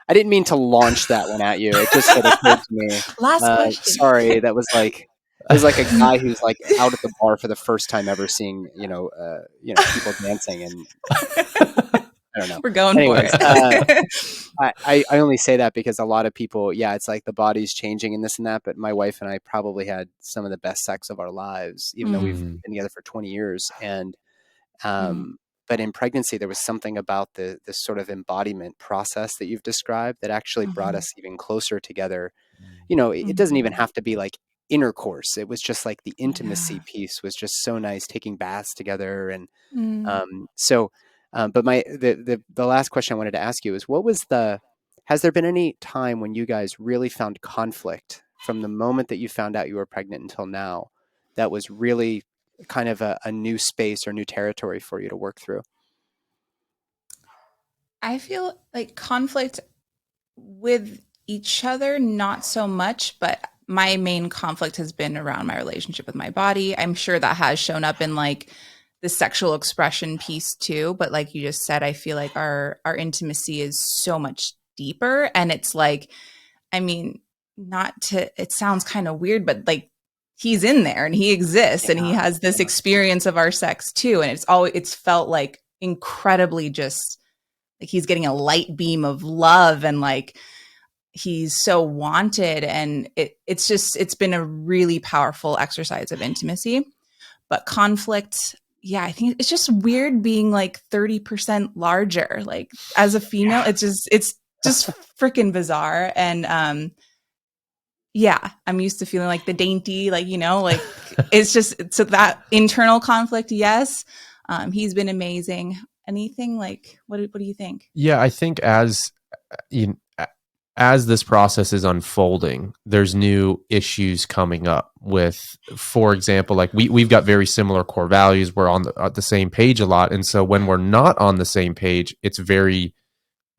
I didn't mean to launch that one at you. It just sort of occurred to me. Last question. Sorry, that was like, it was like a guy who's like out at the bar for the first time ever seeing, people dancing, and I don't know. We're going Anyways, for it. I only say that because a lot of people, it's like the body's changing and this and that. But my wife and I probably had some of the best sex of our lives, even though we've been together for 20 years. And but in pregnancy, there was something about this sort of embodiment process that you've described that actually brought us even closer together. It doesn't even have to be like intercourse. It was just like the intimacy piece was just so nice, taking baths together. And but the last question I wanted to ask you is, has there been any time when you guys really found conflict from the moment that you found out you were pregnant until now that was really kind of a new space or new territory for you to work through? I feel like conflict with each other, not so much, but my main conflict has been around my relationship with my body. I'm sure that has shown up in the sexual expression piece too. But like you just said, I feel like our intimacy is so much deeper. And it's it sounds kind of weird, but he's in there and he exists and he has this experience of our sex too. And it's felt like incredibly just like he's getting a light beam of love and he's so wanted. And it's been a really powerful exercise of intimacy. But conflict, I think it's just weird being 30% larger. Like as a female, it's just freaking bizarre. And I'm used to feeling like the dainty, it's just, so that internal conflict. Yes. He's been amazing. Anything what do you think? Yeah, I think as this process is unfolding, there's new issues coming up with, for example, we've got very similar core values. We're on the same page a lot. And so when we're not on the same page, it's very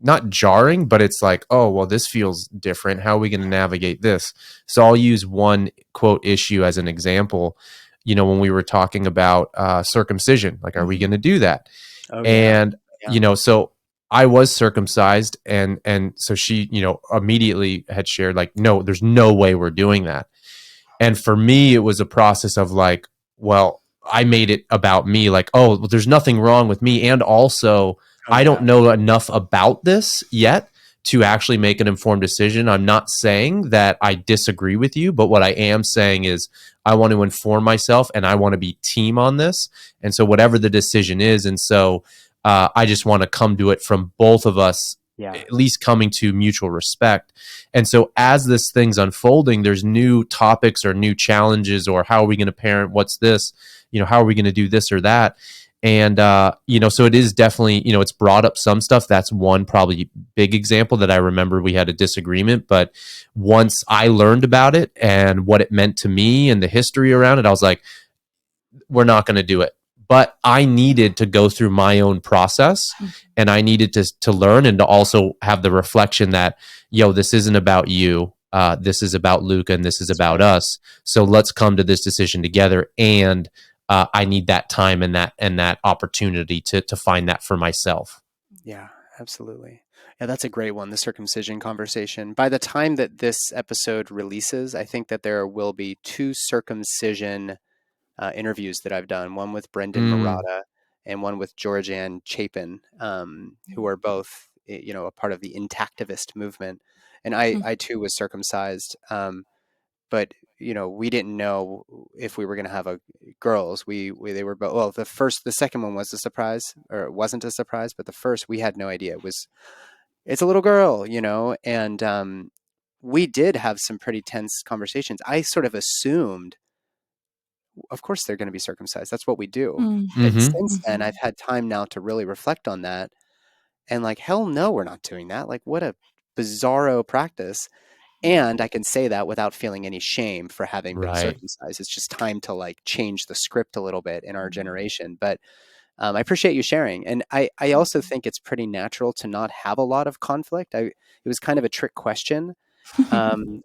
not jarring, but it's like, oh, well, this feels different. How are we going to navigate this? So I'll use one quote issue as an example. When we were talking about circumcision, are we going to do that? Oh, and, so I was circumcised, and so she, immediately had shared no, there's no way we're doing that. And for me, it was a process of well, I made it about me, oh, well, there's nothing wrong with me. And also, I don't know enough about this yet to actually make an informed decision. I'm not saying that I disagree with you, but what I am saying is I want to inform myself and I want to be team on this. And so whatever the decision is, and so I just want to come to it from both of us, at least coming to mutual respect. And so as this thing's unfolding, there's new topics or new challenges, or how are we going to parent? What's this? How are we going to do this or that? And, so it is definitely, it's brought up some stuff. That's one probably big example that I remember we had a disagreement. But once I learned about it and what it meant to me and the history around it, I was like, we're not going to do it. But I needed to go through my own process, and I needed to learn and to also have the reflection that, this isn't about you. This is about Luca, and this is about us. So let's come to this decision together. And I need that time and that opportunity to find that for myself. Yeah, absolutely. Yeah, that's a great one, the circumcision conversation. By the time that this episode releases, I think that there will be 2 circumcision interviews that I've done, one with Brendan Murata and one with Georgianne Chapin, who are both, a part of the intactivist movement. And I too was circumcised. But we didn't know if we were going to have girls. They were both. Well, the second one was a surprise, or it wasn't a surprise, but the first, we had no idea. it's a little girl, and we did have some pretty tense conversations. I sort of assumed, of course, they're going to be circumcised. That's what we do. But since then, I've had time now to really reflect on that. And like, hell no, we're not doing that. Like, what a bizarro practice. And I can say that without feeling any shame for having been Right. circumcised. It's just time to like change the script a little bit in our generation. But I appreciate you sharing. And I also think it's pretty natural to not have a lot of conflict. It was kind of a trick question.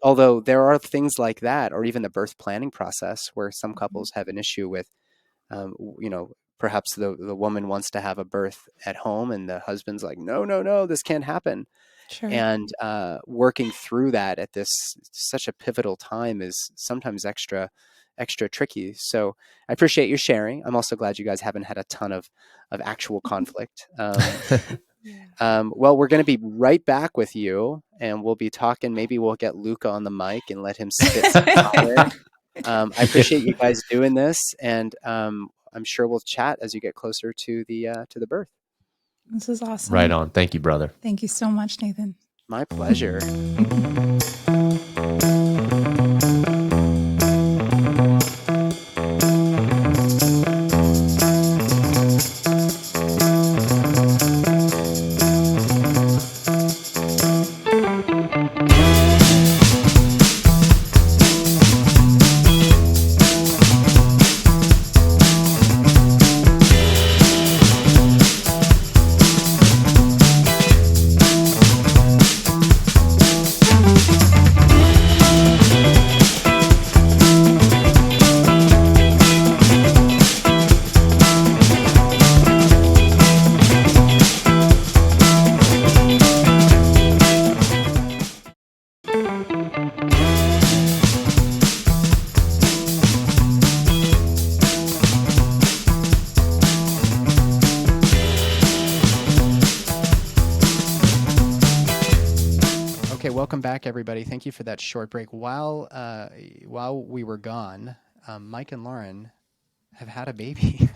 Although there are things like that, or even the birth planning process where some couples have an issue with, perhaps the woman wants to have a birth at home and the husband's like, no, this can't happen. Sure. And working through that at this such a pivotal time is sometimes extra tricky. So I appreciate you sharing. I'm also glad you guys haven't had a ton of actual conflict. Well, we're going to be right back with you, and we'll be talking. Maybe we'll get Luca on the mic and let him spit some fire. I appreciate you guys doing this, and I'm sure we'll chat as you get closer to the birth. This is awesome. Right on. Thank you, brother. Thank you so much, Nathan. My pleasure. Welcome back, everybody. Thank you for that short break. While we were gone, Mike and Lauren have had a baby.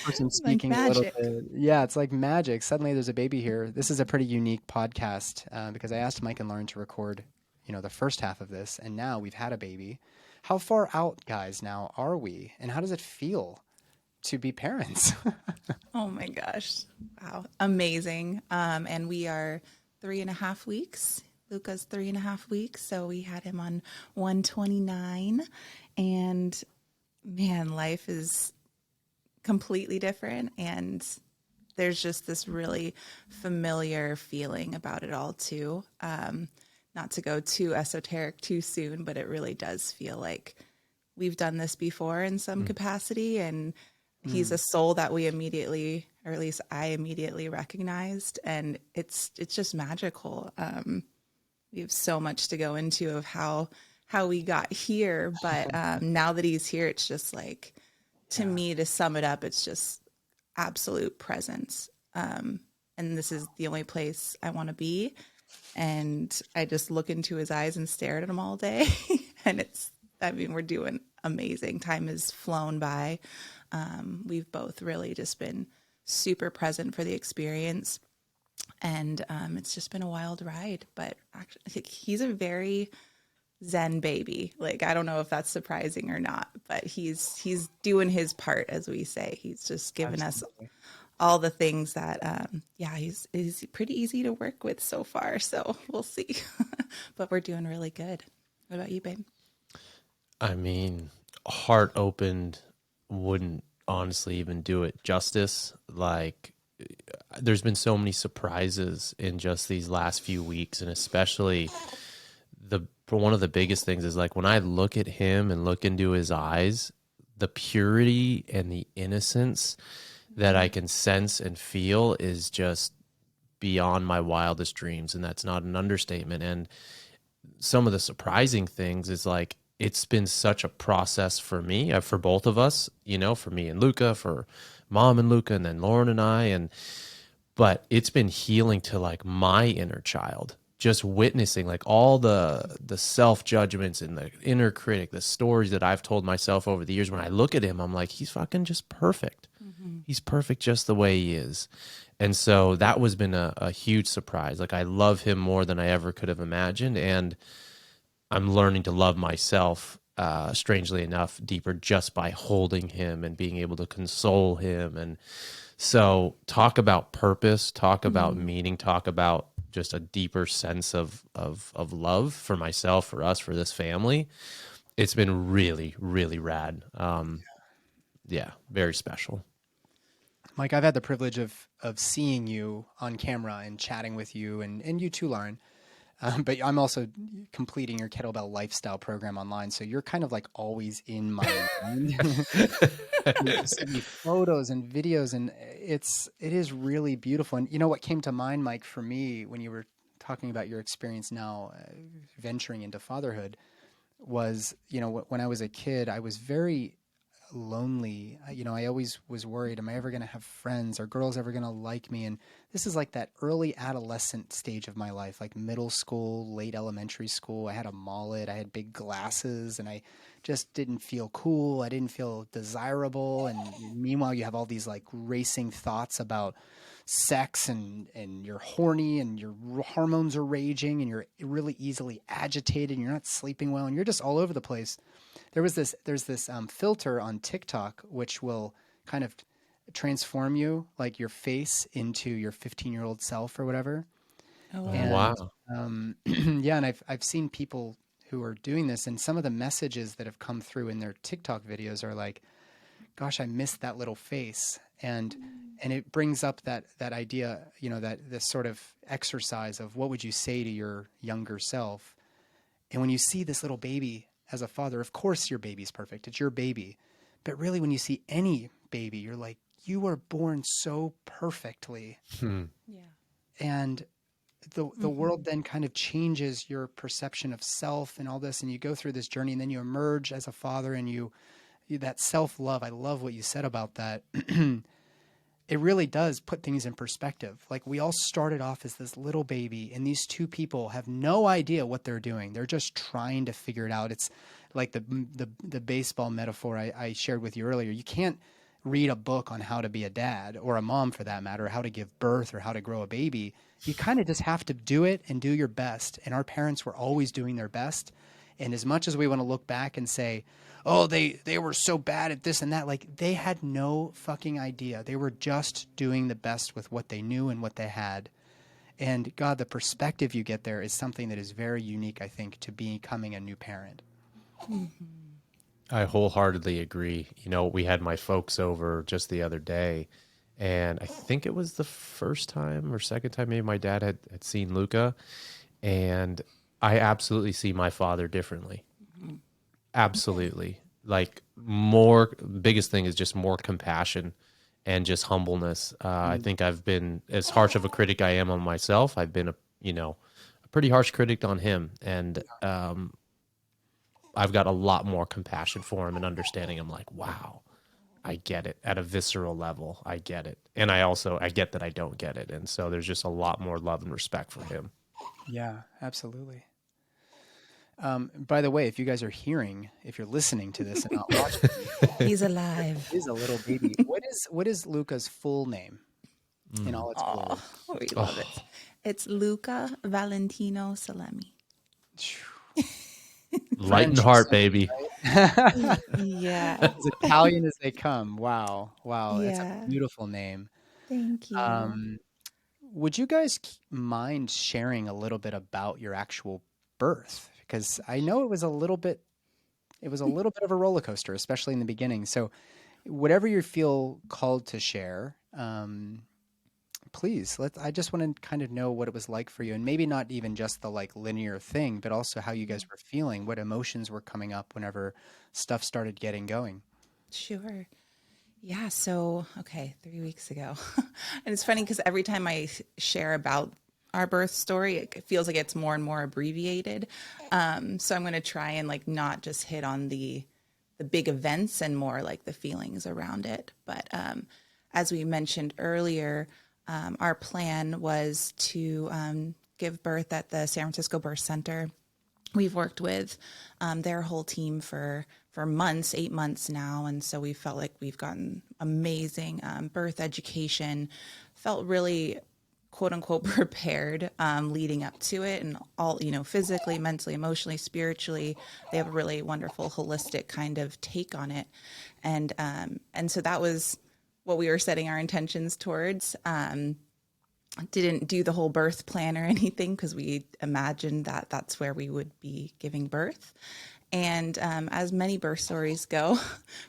Person speaking like a little bit. Yeah, it's like magic. Suddenly there's a baby here. This is a pretty unique podcast because I asked Mike and Lauren to record, the first half of this, and now we've had a baby. How far out, guys, now are we? And how does it feel to be parents? Oh my gosh. Wow. Amazing. And we are 3.5 weeks. Luca's 3.5 weeks. So we had him on 129, and man, life is completely different. And there's just this really familiar feeling about it all too. Not to go too esoteric too soon, but it really does feel like we've done this before in some capacity. And he's a soul that we immediately, or at least I immediately recognized. And it's just magical. We have so much to go into of how we got here. But now that he's here, it's just like, to me, to sum it up, it's just absolute presence. And this is the only place I want to be. And I just look into his eyes and stare at him all day. And we're doing amazing. Time has flown by. We've both really just been super present for the experience. And it's just been a wild ride. But actually, he's a very Zen baby. Like, I don't know if that's surprising or not, but he's doing his part, as we say. He's just given us all the things that, he's pretty easy to work with so far. So we'll see. But we're doing really good. What about you, babe? I mean, heart opened wouldn't honestly even do it justice. Like, there's been so many surprises in just these last few weeks, and especially one of the biggest things is like when I look at him and look into his eyes, the purity and the innocence that I can sense and feel is just beyond my wildest dreams, and that's not an understatement. And some of the surprising things is like, it's been such a process for me, for both of us, for me and Luca, for mom and Luca, and then Lauren and I. But it's been healing to like my inner child, just witnessing like all the self-judgments and the inner critic, the stories that I've told myself over the years. When I look at him, I'm like, he's fucking just perfect. Mm-hmm. He's perfect just the way he is. And so that was been a huge surprise. Like, I love him more than I ever could have imagined. And I'm learning to love myself, strangely enough, deeper just by holding him and being able to console him. And so talk about purpose, talk about meaning, talk about just a deeper sense of love for myself, for us, for this family. It's been really, really rad. Yeah, very special. Mike, I've had the privilege of seeing you on camera and chatting with you, and you too, Lauren. But I'm also completing your kettlebell lifestyle program online, so you're kind of like always in my mind. You send me photos and videos, and it is really beautiful. And you know what came to mind, Mike, for me when you were talking about your experience now venturing into fatherhood was, when I was a kid, I was very lonely. I always was worried, am I ever going to have friends? Are girls ever going to like me? And this is like that early adolescent stage of my life, like middle school, late elementary school. I had a mullet, I had big glasses, and I just didn't feel cool. I didn't feel desirable. And meanwhile, you have all these like racing thoughts about sex, and you're horny, and your hormones are raging, and you're really easily agitated, and you're not sleeping well, and you're just all over the place. There's this filter on TikTok which will kind of transform you, like your face, into your 15-year-old self or whatever. Oh, wow. And Wow. yeah, and I've seen people who are doing this, and some of the messages that have come through in their TikTok videos are like, "Gosh, I missed that little face," and it brings up that idea, that this sort of exercise of what would you say to your younger self. And when you see this little baby as a father, of course your baby's perfect. It's your baby. But really, when you see any baby, you're like, you were born so perfectly. Hmm. Yeah. And the world then kind of changes your perception of self and all this. And you go through this journey, and then you emerge as a father, and you that self-love. I love what you said about that. It really does put things in perspective. Like, we all started off as this little baby, and these two people have no idea what they're doing. They're just trying to figure it out. It's like the baseball metaphor I shared with you earlier. You can't read a book on how to be a dad, or a mom for that matter, how to give birth or how to grow a baby. You kind of just have to do it and do your best. And our parents were always doing their best. And as much as we want to look back and say, oh, they were so bad at this and that, like, they had no fucking idea. They were just doing the best with what they knew and what they had. And God, the perspective you get there is something that is very unique, I think, to becoming a new parent. I wholeheartedly agree. We had my folks over just the other day, and I think it was the first time or second time maybe my dad had seen Luca, and I absolutely see my father differently. Absolutely. Like, biggest thing is just more compassion and just humbleness. I think I've been, as harsh of a critic I am on myself, I've been a pretty harsh critic on him. And I've got a lot more compassion for him and understanding. I'm like, wow, I get it at a visceral level. I get it. And I get that I don't get it. And so there's just a lot more love and respect for him. Yeah, absolutely. By the way, if you guys are if you're listening to this and not watching, He's alive. he's a little baby. What is Luca's full name in all its glory? Oh, we love it. It's Luca Valentino Salemi. Light and heart, baby. Yeah. As Italian as they come. Wow. It's a Yeah. beautiful name. Thank you. Would you guys mind sharing a little bit about your actual birth? Because I know it was a little bit of a roller coaster, especially in the beginning. So whatever you feel called to share, please. I just want to kind of know what it was like for you, and maybe not even just the like linear thing, but also how you guys were feeling, what emotions were coming up whenever stuff started getting going. Sure. Yeah. So, 3 weeks ago. And it's funny because every time I share about our birth story, it feels like it's more and more abbreviated. So I'm going to try and like not just hit on the big events and more like the feelings around it. But as we mentioned earlier, our plan was to give birth at the San Francisco Birth Center. We've worked with their whole team for months, 8 months now. And so we felt like we've gotten amazing birth education felt really quote unquote prepared leading up to it, and all, physically, mentally, emotionally, spiritually, they have a really wonderful holistic kind of take on it. And so that was what we were setting our intentions towards. Didn't do the whole birth plan or anything because we imagined that that's where we would be giving birth. And as many birth stories go,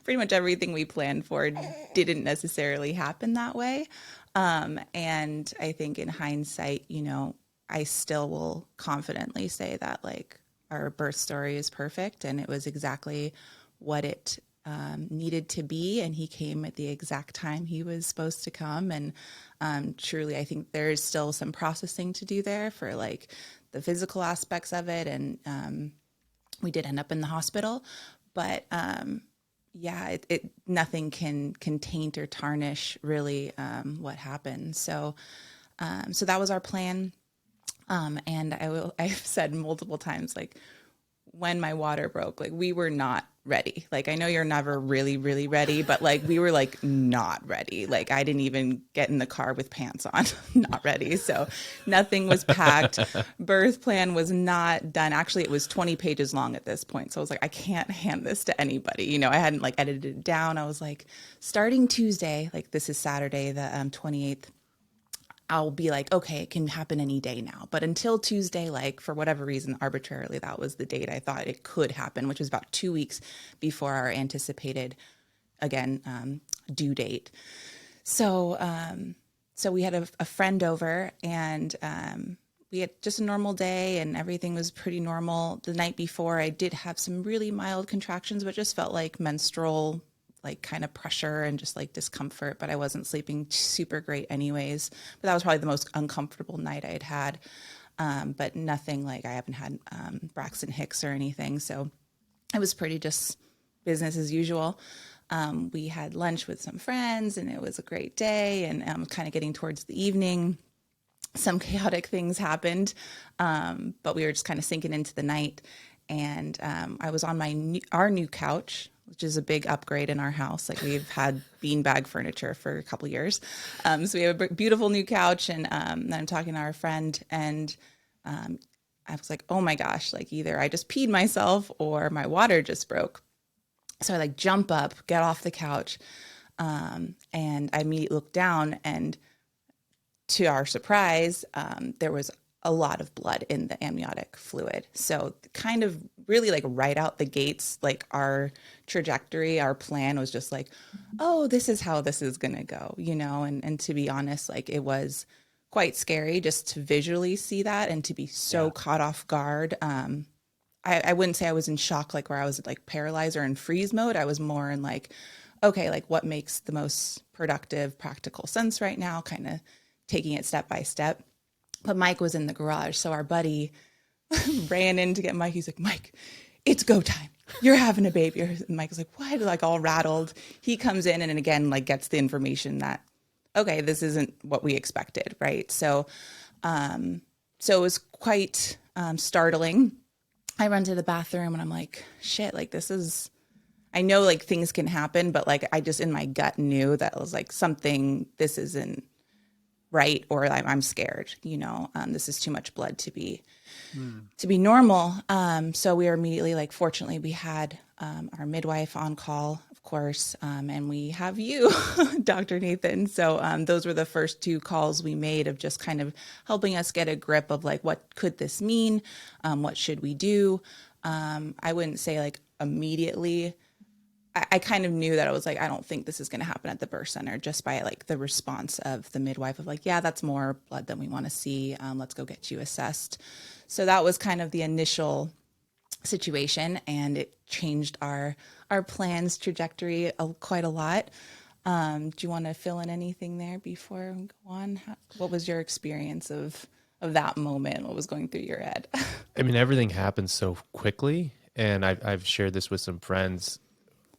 pretty much everything we planned for didn't necessarily happen that way. And I think in hindsight, I still will confidently say that like our birth story is perfect and it was exactly what it needed to be. And he came at the exact time he was supposed to come. And truly, I think there's still some processing to do there for like the physical aspects of it. And we did end up in the hospital, but yeah, it nothing can taint or tarnish really what happened. So that was our plan. And I've said multiple times, like when my water broke, like we were not ready. Like I know you're never really, really ready, but like we were like not ready. Like I didn't even get in the car with pants on, not ready. So nothing was packed. Birth plan was not done. Actually, it was 20 pages long at this point. So I was like, I can't hand this to anybody. I hadn't like edited it down. I was like, starting Tuesday, like this is Saturday, the 28th. I'll be like, okay, it can happen any day now. But until Tuesday, like for whatever reason, arbitrarily, that was the date I thought it could happen, which was about 2 weeks before our anticipated, again, due date. So we had a friend over and we had just a normal day and everything was pretty normal. The night before, I did have some really mild contractions, but just felt like menstrual like kind of pressure and just like discomfort, but I wasn't sleeping super great anyways. But that was probably the most uncomfortable night I had had. But nothing like I haven't had Braxton Hicks or anything. So it was pretty just business as usual. We had lunch with some friends and it was a great day. And kind of getting towards the evening, some chaotic things happened. But we were just kind of sinking into the night. And I was on our new couch, which is a big upgrade in our house. Like we've had beanbag furniture for a couple of years. So we have a beautiful new couch and then I'm talking to our friend and I was like, oh my gosh, like either I just peed myself or my water just broke. So I like jump up, get off the couch and I immediately look down and to our surprise, there was a lot of blood in the amniotic fluid. So kind of really like right out the gates, like our trajectory, our plan was just like, oh, this is how this is going to go, and to be honest, like it was quite scary just to visually see that and to be so caught off guard. I wouldn't say I was in shock, like where I was like paralyzed or in freeze mode. I was more in like, okay, like what makes the most productive, practical sense right now, kind of taking it step by step. But Mike was in the garage. So our buddy ran in to get Mike. He's like, Mike, it's go time. You're having a baby. And Mike was like, what? Like all rattled. He comes in and again, like gets the information that, okay, this isn't what we expected. Right. So it was quite startling. I run to the bathroom and I'm like, shit, like I know like things can happen, but like I just in my gut knew that it was like this isn't right, or I'm scared, this is too much blood to be normal. So we were immediately like, fortunately we had our midwife on call, of course, and we have you, Dr. Nathan. So those were the first 2 calls we made of just kind of helping us get a grip of like, what could this mean? What should we do? I wouldn't say like immediately. I kind of knew that I was like, I don't think this is going to happen at the birth center, just by like the response of the midwife of like, yeah, that's more blood than we want to see. Let's go get you assessed. So that was kind of the initial situation, and it changed our plans trajectory quite a lot. Do you want to fill in anything there before we go on? What was your experience of that moment? What was going through your head? I mean, everything happened so quickly, and I've shared this with some friends.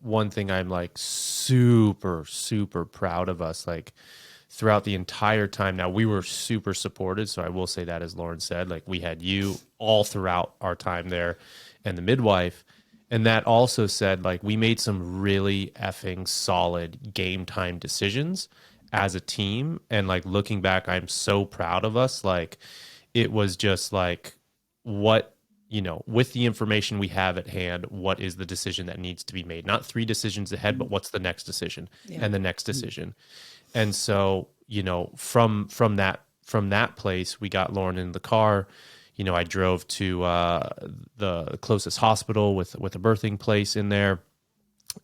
One thing I'm like super, super proud of us, like throughout the entire time. Now we were super supported. So I will say that, as Lauren said, like we had you all throughout our time there and the midwife. And that also said, like we made some really effing solid game time decisions as a team. And like looking back, I'm so proud of us. Like it was just like, what, you know, with the information we have at hand, what is the decision that needs to be made? Not 3 decisions ahead, but what's the next decision and the next decision. And so, you know, from that place, we got Lauren in the car. You know, I drove to the closest hospital with a birthing place in there.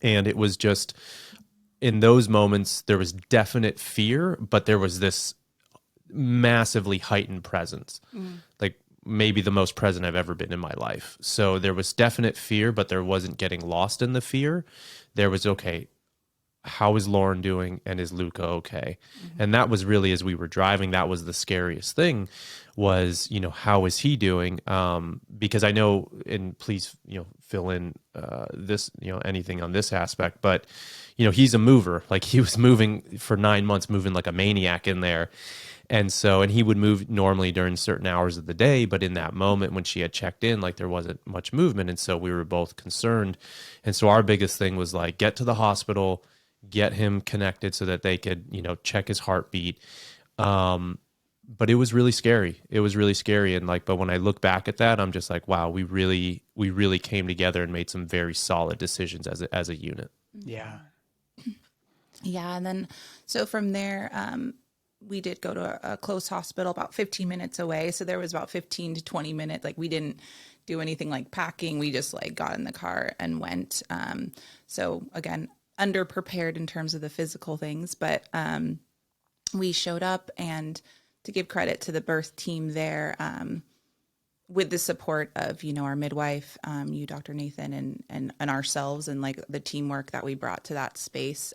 And it was just, in those moments, there was definite fear, but there was this massively heightened presence. Like maybe the most present I've ever been in my life. So there was definite fear, but there wasn't getting lost in the fear. There was, okay, how is Lauren doing, and is Luca okay? And that was really, as we were driving, that was the scariest thing, was, you know, how is he doing? Because I know, and please, you know, fill in this, you know, anything on this aspect, but, you know, he's a mover. Like he was moving for 9 months, moving like a maniac in there. And so, and he would move normally during certain hours of the day, but in that moment when she had checked in, like there wasn't much movement. And so we were both concerned. And so our biggest thing was like, get to the hospital, get him connected so that they could, you know, check his heartbeat. But it was really scary. It was really scary. And like, but when I look back at that, I'm just like, wow, we really came together and made some very solid decisions as a unit. Yeah. Yeah. And then, so from there, we did go to a close hospital about 15 minutes away. So there was about 15 to 20 minutes. Like we didn't do anything like packing. We just like got in the car and went. So again, underprepared in terms of the physical things, but we showed up, and to give credit to the birth team there, with the support of, you know, our midwife, you, Dr. Nathan, and ourselves, and like the teamwork that we brought to that space.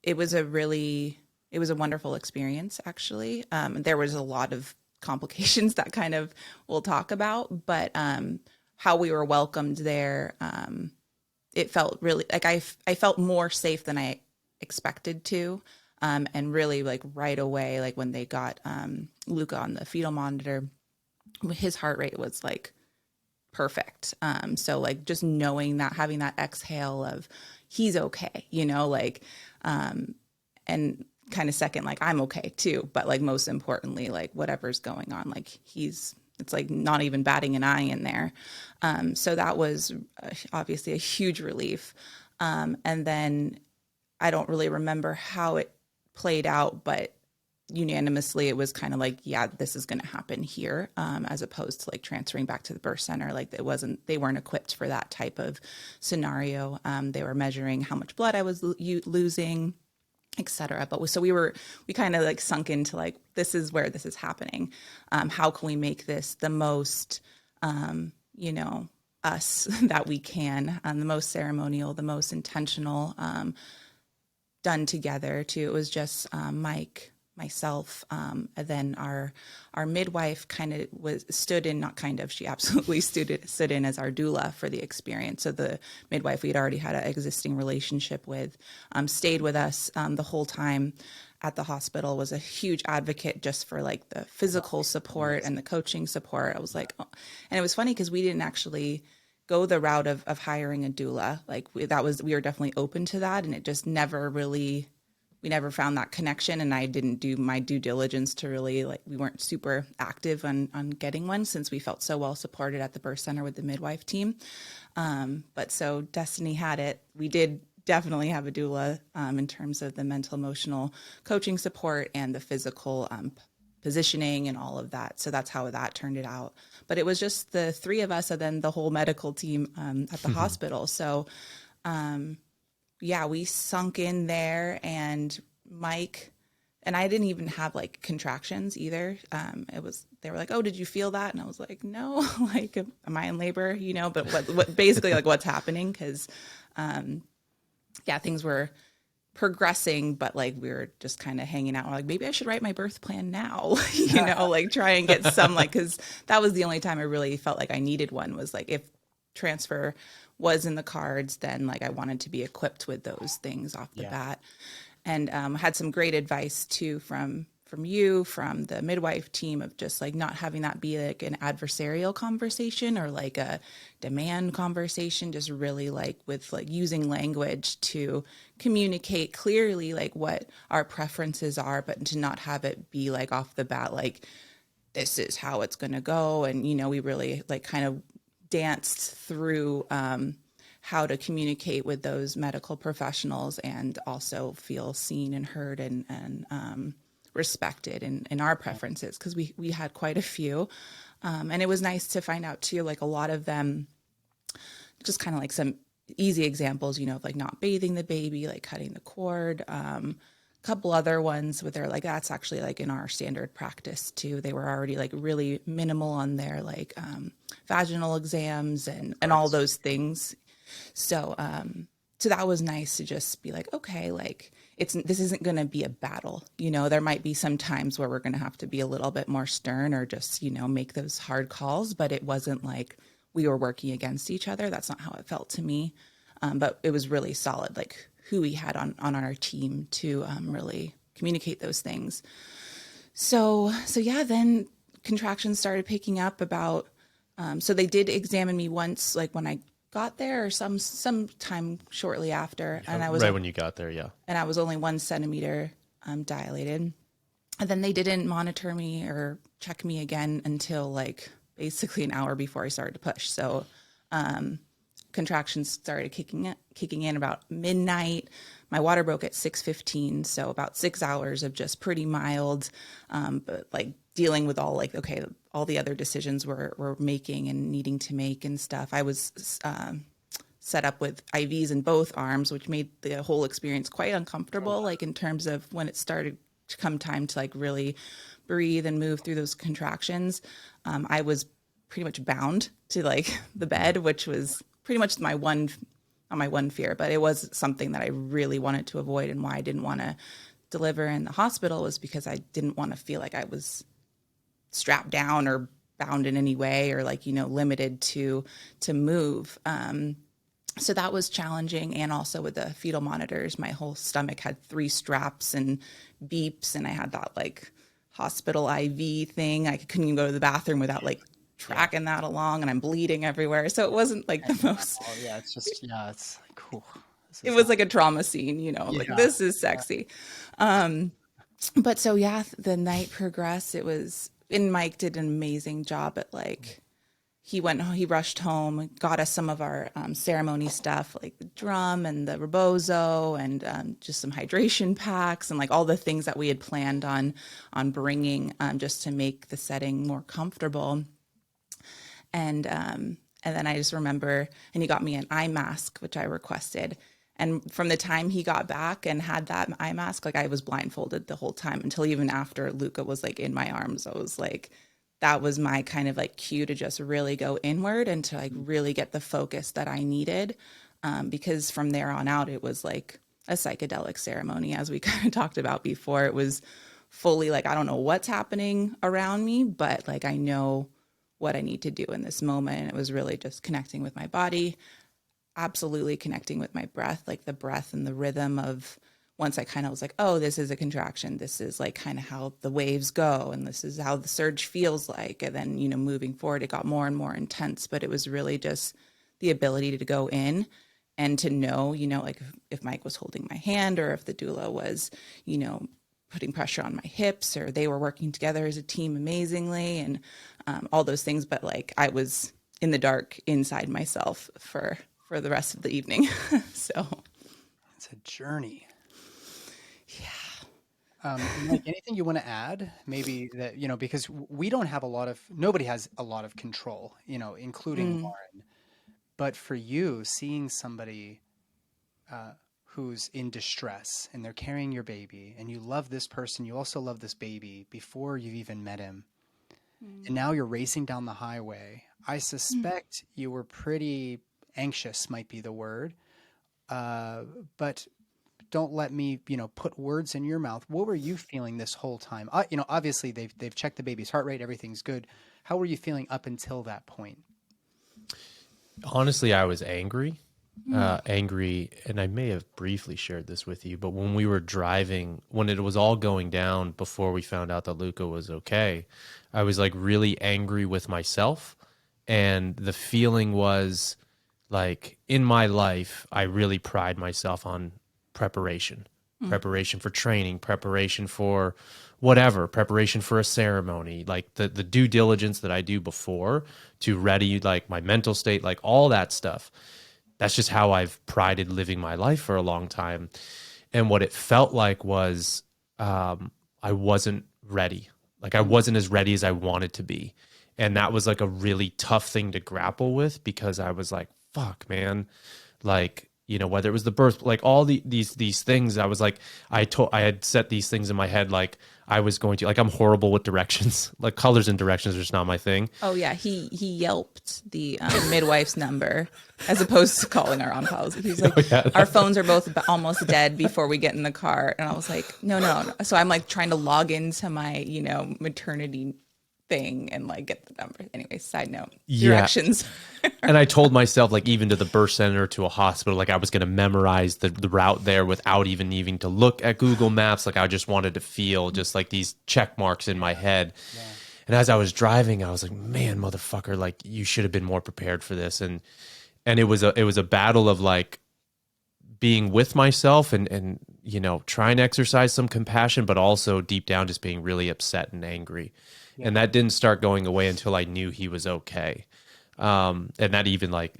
It was a wonderful experience, actually. There was a lot of complications that kind of we'll talk about, but how we were welcomed there, it felt really like I felt more safe than I expected to. And really like right away, like when they got Luca on the fetal monitor, his heart rate was like perfect. So like just knowing that, having that exhale of he's okay, you know, like, and kind of second, like I'm okay too, but like most importantly, like whatever's going on, like it's like not even batting an eye in there. So that was obviously a huge relief. And then I don't really remember how it played out, but unanimously it was kind of like, yeah, this is going to happen here, as opposed to like transferring back to the birth center. Like they weren't equipped for that type of scenario. They were measuring how much blood I was losing, etc. But we kind of like sunk into like, this is where this is happening. How can we make this the most, you know, us that we can, the most ceremonial, the most intentional, done together too. It was just Mike, myself, and then our midwife kind of she absolutely stood in as our doula for the experience. So the midwife we had already had an existing relationship with, stayed with us the whole time at the hospital, was a huge advocate just for like the physical support and the coaching support. I was like, oh. And it was funny because we didn't actually go the route of hiring a doula. Like we were definitely open to that, and it just we never found that connection. And I didn't do my due diligence to really, like, we weren't super active on getting one, since we felt so well supported at the birth center with the midwife team. But so Destiny had it. We did definitely have a doula, in terms of the mental, emotional coaching support and the physical, positioning and all of that. So that's how that turned it out. But it was just the 3 of us and then the whole medical team at the hospital. So yeah, we sunk in there, and Mike and I didn't even have like contractions either. They were like, "Oh, did you feel that?" And I was like, "No." Like, am I in labor? You know, but what basically like what's happening? Because yeah, things were progressing, but like we were just kind of hanging out. We're like, maybe I should write my birth plan now, you know, like try and get some, like, because that was the only time I really felt like I needed one, was like if transfer was in the cards, then like I wanted to be equipped with those things off the bat. And had some great advice too from you, from the midwife team, of just like not having that be like an adversarial conversation or like a demand conversation, just really like with like using language to communicate clearly like what our preferences are, but to not have it be like off the bat, like this is how it's going to go. And, you know, we really like kind of danced through how to communicate with those medical professionals and also feel seen and heard and respected in our preferences, because we had quite a few. And it was nice to find out too, like a lot of them, just kind of like some easy examples, you know, of like not bathing the baby, like cutting the cord. Couple other ones where they're like, that's actually like in our standard practice too. They were already like really minimal on their like vaginal exams and all those things. So so that was nice to just be like, okay, like this isn't going to be a battle. You know, there might be some times where we're going to have to be a little bit more stern or just, you know, make those hard calls, but it wasn't like we were working against each other. That's not how it felt to me. But it was really solid, like who we had on our team to really communicate those things. So yeah, then contractions started picking up about, so they did examine me once, like when I got there or some time shortly after. And I was right when you got there. Yeah. And I was only 1 centimeter dilated. And then they didn't monitor me or check me again until like basically an hour before I started to push. So contractions started kicking in about midnight. My water broke at 6:15, so about 6 hours of just pretty mild, but like dealing with all like, okay, all the other decisions we're making and needing to make and stuff. I was set up with IVs in both arms, which made the whole experience quite uncomfortable, like in terms of when it started to come time to like really breathe and move through those contractions. I was pretty much bound to like the bed, which was pretty much my one fear, but it was something that I really wanted to avoid. And why I didn't want to deliver in the hospital was because I didn't want to feel like I was strapped down or bound in any way or like, you know, limited to move. So that was challenging. And also with the fetal monitors, my whole stomach had 3 straps and beeps. And I had that like hospital IV thing. I couldn't even go to the bathroom without like tracking that along, and I'm bleeding everywhere. So it wasn't like the most. Yeah, it's just, yeah, it's like, cool. It was like a trauma scene, you know, like this is sexy. But so yeah, the night progressed. It was, and Mike did an amazing job at like, he rushed home, got us some of our ceremony stuff, like the drum and the rebozo and just some hydration packs and like all the things that we had planned on bringing just to make the setting more comfortable. And then I just remember, and he got me an eye mask, which I requested. And from the time he got back and had that eye mask, like I was blindfolded the whole time until even after Luca was like in my arms. I was like, that was my kind of like cue to just really go inward and to like really get the focus that I needed. Because from there on out, it was like a psychedelic ceremony, as we kind of talked about before. It was fully like, I don't know what's happening around me, but like, I know what I need to do in this moment. And it was really just connecting with my body, absolutely connecting with my breath, like the breath and the rhythm of, once I kind of was like, oh, this is a contraction. This is like kind of how the waves go. And this is how the surge feels like. And then, you know, moving forward, it got more and more intense, but it was really just the ability to go in and to know, you know, like if Mike was holding my hand or if the doula was, you know, putting pressure on my hips, or they were working together as a team amazingly, and all those things. But like I was in the dark inside myself for the rest of the evening. So it's a journey. Yeah. Mike, anything you want to add? Maybe that, you know, because we don't have nobody has a lot of control, you know, including Lauren. But for you, seeing somebody who's in distress and they're carrying your baby, and you love this person, you also love this baby before you've even met him, and now you're racing down the highway. I suspect you were pretty anxious, might be the word, but don't let me, you know, put words in your mouth. What were you feeling this whole time? You know, obviously they've checked the baby's heart rate, everything's good. How were you feeling up until that point? Honestly, I was angry. angry, and I may have briefly shared this with you, but when we were driving, when it was all going down before we found out that Luca was okay, I was like really angry with myself. And the feeling was like in my life, I really pride myself on preparation, preparation for training, preparation for whatever, preparation for a ceremony, like the due diligence that I do before to ready like my mental state, like all that stuff. That's just how I've prided living my life for a long time. And what it felt like was I wasn't ready. Like I wasn't as ready as I wanted to be. And that was like a really tough thing to grapple with because I was like, fuck, man. Like, you know, whether it was the birth, like all these things, I was like, I had set these things in my head, like I was going to, like, I'm horrible with directions, like colors and directions are just not my thing. Oh yeah, he yelped the midwife's number as opposed to calling our on calls. He was like, Oh, yeah. "Our phones are both almost dead before we get in the car," and I was like, "No, no, no." So I'm like trying to log into my maternity thing and like get the number. Anyway, side note, Yeah. directions. And I told myself, like, even to the birth center, to a hospital, like I was going to memorize the route there without even needing to look at Google Maps. Like I just wanted to feel just like these check marks in my head. Yeah. And as I was driving, I was like, man, motherfucker, like you should have been more prepared for this. And it was a battle of like being with myself and you know, trying to exercise some compassion, but also deep down just being really upset and angry. Yeah. And that didn't start going away until I knew he was okay. And that even like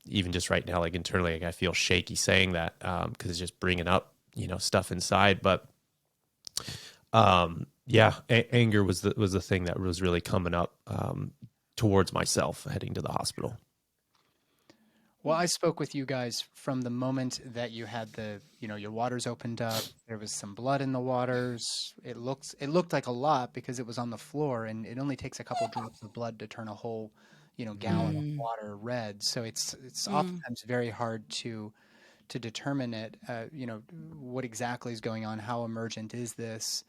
even just right now, like internally, like I feel shaky saying that because it's just bringing up, you know, stuff inside. But yeah, anger was the thing that was really coming up towards myself heading to the hospital. Well, I spoke with you guys from the moment that you had your waters opened up. There was some blood in the waters. It looked like a lot because it was on the floor, and it only takes a couple drops of blood to turn a whole, gallon of water red. So it's oftentimes very hard to determine it. What exactly is going on? How emergent is this?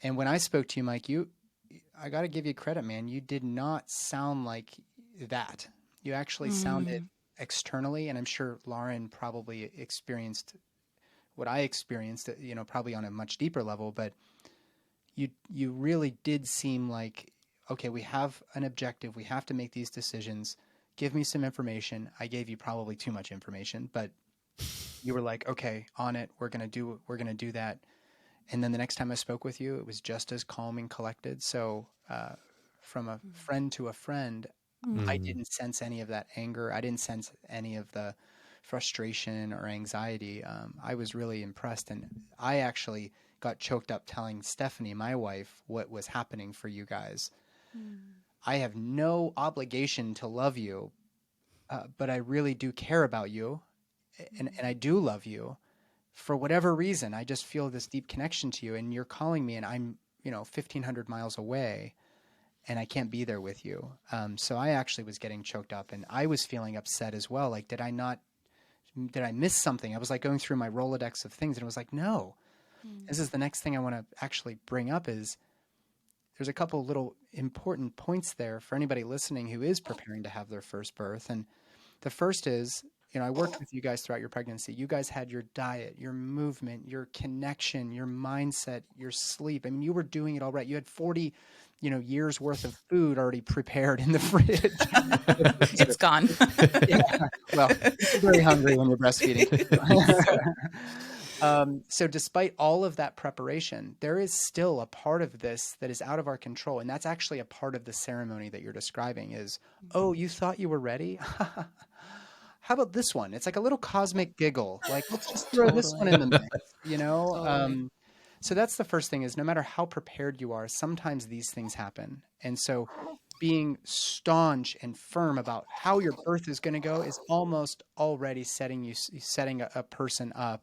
And when I spoke to you, Mike, I got to give you credit, man. You did not sound like that. You actually sounded externally, and I'm sure Lauren probably experienced what I experienced, probably on a much deeper level, but you really did seem like, okay, we have an objective. We have to make these decisions. Give me some information. I gave you probably too much information, but you were like, okay, on it. We're going to do that. And then the next time I spoke with you, it was just as calm and collected. So from a friend to a friend, I didn't sense any of that anger. I didn't sense any of the frustration or anxiety. I was really impressed. And I actually got choked up telling Stephanie, my wife, what was happening for you guys. I have no obligation to love you, but I really do care about you. And I do love you. For whatever reason, I just feel this deep connection to you, and you're calling me, and I'm, 1,500 miles away, and I can't be there with you. So I actually was getting choked up, and I was feeling upset as well. Like, did I miss something? I was like going through my Rolodex of things, and it was like, no, this is the next thing I want to actually bring up is there's a couple little important points there for anybody listening who is preparing to have their first birth. And the first is, I worked with you guys throughout your pregnancy. You guys had your diet, your movement, your connection, your mindset, your sleep. I mean, you were doing it all right. You had 40, years worth of food already prepared in the fridge. It's gone. Yeah. Well, you're very hungry when you're breastfeeding. So despite all of that preparation, there is still a part of this that is out of our control. And that's actually a part of the ceremony that you're describing is, oh, you thought you were ready? How about this one? It's like a little cosmic giggle. Like, let's just throw this one in the mix, Totally. So that's the first thing is no matter how prepared you are, sometimes these things happen. And so being staunch and firm about how your birth is going to go is almost already setting a person up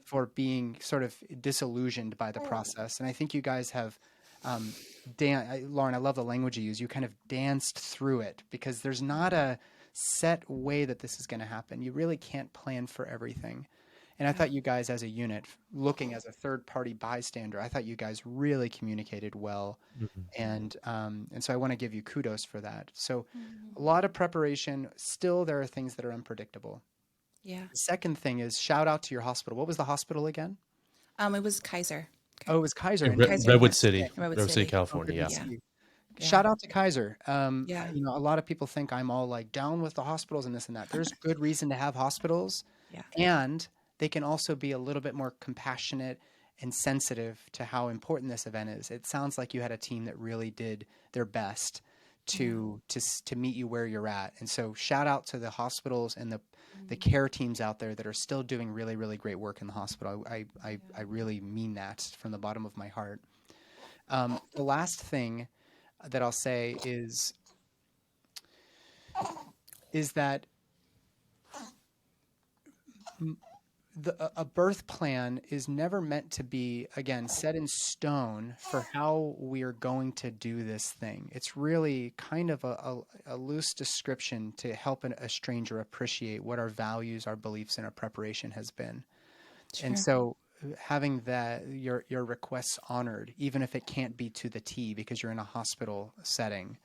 for being sort of disillusioned by the process. And I think you guys have, Lauren, I love the language you use. You kind of danced through it because there's not a set way that this is going to happen. You really can't plan for everything. And I thought you guys as a unit, looking as a third party bystander, I thought you guys really communicated well. And so I want to give you kudos for that. So a lot of preparation. Still, there are things that are unpredictable. Yeah. The second thing is shout out to your hospital. What was the hospital again? It was Kaiser. Oh, it was Kaiser. Yeah, And Kaiser Redwood University. City, Redwood Redwood City, City. oh, California. goodness. Yeah. Yeah. Shout Yeah. out to Kaiser. Yeah. You know, a lot of people think I'm all like down with the hospitals and this and that. There's good reason to have hospitals, Yeah. and they can also be a little bit more compassionate and sensitive to how important this event is. It sounds like you had a team that really did their best to meet you where you're at. And so shout out to the hospitals and the care teams out there that are still doing really, really great work in the hospital. I really mean that from the bottom of my heart. The last thing that I'll say is that a birth plan is never meant to be, again, set in stone for how we are going to do this thing. It's really kind of a loose description to help a stranger appreciate what our values, our beliefs, and our preparation has been. Sure. And so having that your requests honored, even if it can't be to the T because you're in a hospital setting,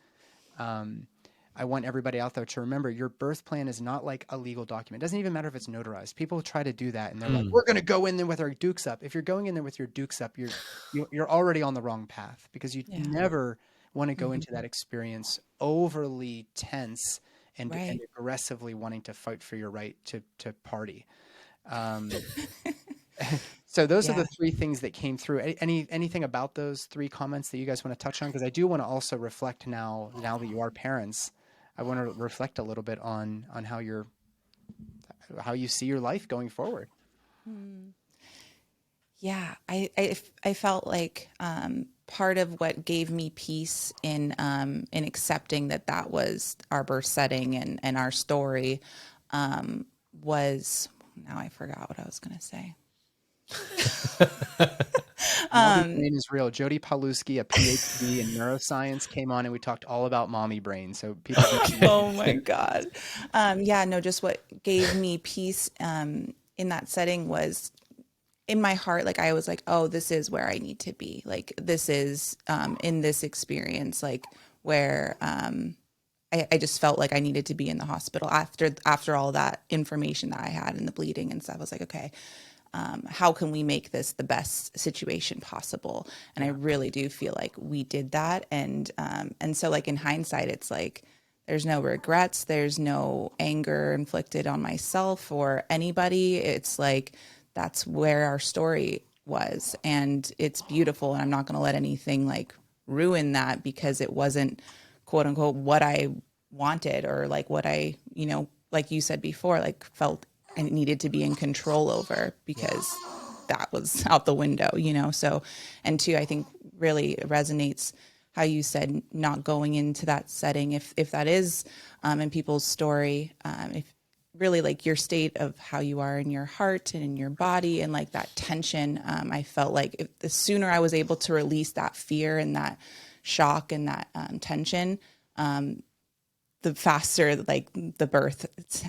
I want everybody out there to remember your birth plan is not like a legal document. It doesn't even matter if it's notarized. People try to do that and they're like, we're going to go in there with our dukes up. If you're going in there with your dukes up, you're already on the wrong path, because you never want to go into that experience overly tense and aggressively wanting to fight for your right to party. So those are the three things that came through. Anything about those three comments that you guys want to touch on? Because I do want to also reflect now that you are parents, I want to reflect a little bit on how you see your life going forward. Yeah, I felt like part of what gave me peace in accepting that was our birth setting and our story was, now I forgot what I was going to say. Mommy brain is real. Jody Paluski, a PhD in neuroscience, came on and we talked all about mommy brain. So people. Oh my God. Yeah, no, just what gave me peace in that setting was in my heart, like I was like, oh, this is where I need to be. Like this is in this experience, like where I just felt like I needed to be in the hospital after all that information that I had and the bleeding and stuff. I was like, okay, how can we make this the best situation possible? And I really do feel like we did that. And so like in hindsight, it's like, there's no regrets. There's no anger inflicted on myself or anybody. It's like, that's where our story was. And it's beautiful. And I'm not going to let anything like ruin that, because it wasn't quote unquote what I wanted, or like what I, like you said before, like felt I needed to be in control over, because that was out the window, So, and two, I think really resonates how you said not going into that setting, if that is in people's story, if really like your state of how you are in your heart and in your body and like that tension, I felt like the sooner I was able to release that fear and that shock and that tension, the faster like the birth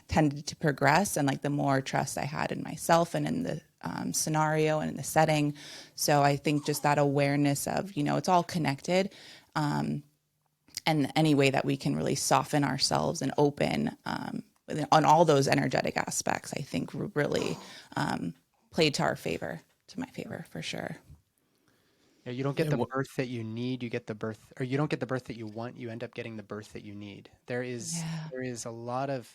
tended to progress, and like the more trust I had in myself and in the scenario and in the setting. So I think just that awareness of, it's all connected, and any way that we can really soften ourselves and open on all those energetic aspects, I think really played to my favor for sure. Yeah, you don't get the birth that you need. You get the birth, or you don't get the birth that you want. You end up getting the birth that you need. There is a lot of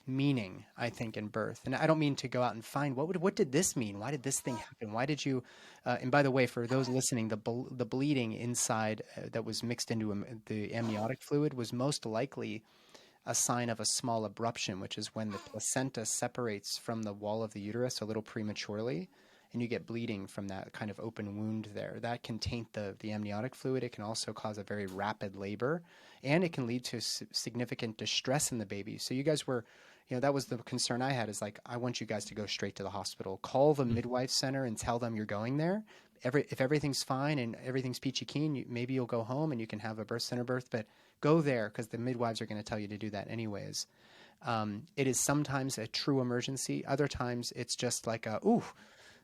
meaning, I think, in birth. And I don't mean to go out and find what did this mean? Why did this thing happen? Why did you? And by the way, for those listening, the bleeding inside that was mixed into the amniotic fluid was most likely a sign of a small abruption, which is when the placenta separates from the wall of the uterus a little prematurely, and you get bleeding from that kind of open wound there. That can taint the amniotic fluid. It can also cause a very rapid labor, and it can lead to significant distress in the baby. So you guys were, that was the concern I had, is like, I want you guys to go straight to the hospital. Call the midwife center and tell them you're going there. If everything's fine and everything's peachy keen, maybe you'll go home and you can have a birth center birth, but go there, because the midwives are going to tell you to do that anyways. It is sometimes a true emergency. Other times it's just like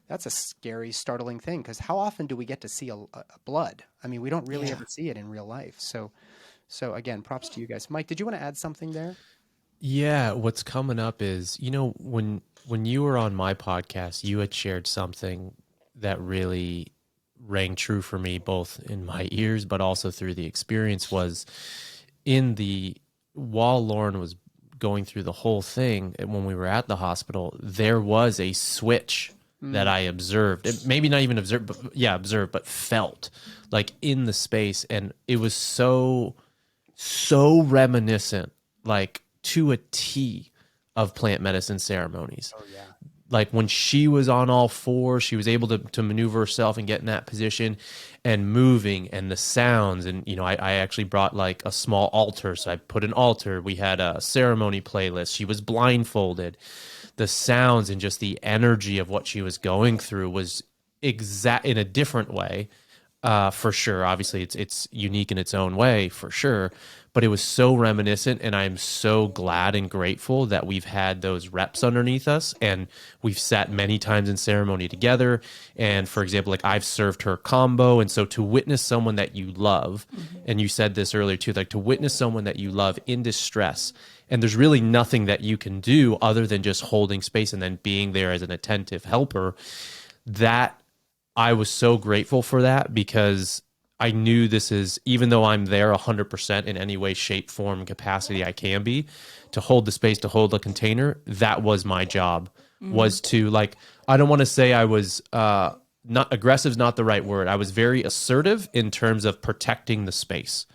that's a scary, startling thing, because how often do we get to see a blood? I mean, we don't really ever see it in real life. So again, props to you guys. Mike, did you want to add something there? Yeah, what's coming up is, when you were on my podcast, you had shared something that really rang true for me, both in my ears, but also through the experience was in the, while Lauren was going through the whole thing, when we were at the hospital, there was a switch that I observed. Maybe not even observed, but yeah, observed, but felt like in the space. And it was so reminiscent, like to a T, of plant medicine ceremonies. Oh yeah. Like when she was on all fours, she was able to maneuver herself and get in that position and moving, and the sounds. And, I actually brought like a small altar. So I put an altar. We had a ceremony playlist. She was blindfolded. The sounds and just the energy of what she was going through was exact in a different way. For sure. Obviously, it's unique in its own way, for sure. But it was so reminiscent, and I'm so glad and grateful that we've had those reps underneath us, and we've sat many times in ceremony together. And for example, like I've served her combo, and so to witness someone that you love, and you said this earlier too, like to witness someone that you love in distress, and there's really nothing that you can do other than just holding space and then being there as an attentive helper. That I was so grateful for that, because I knew this is, even though I'm there 100% in any way, shape, form, capacity I can be, to hold the space, to hold the container, that was my job, was to, like, I don't want to say I was, not aggressive is not the right word. I was very assertive in terms of protecting the space,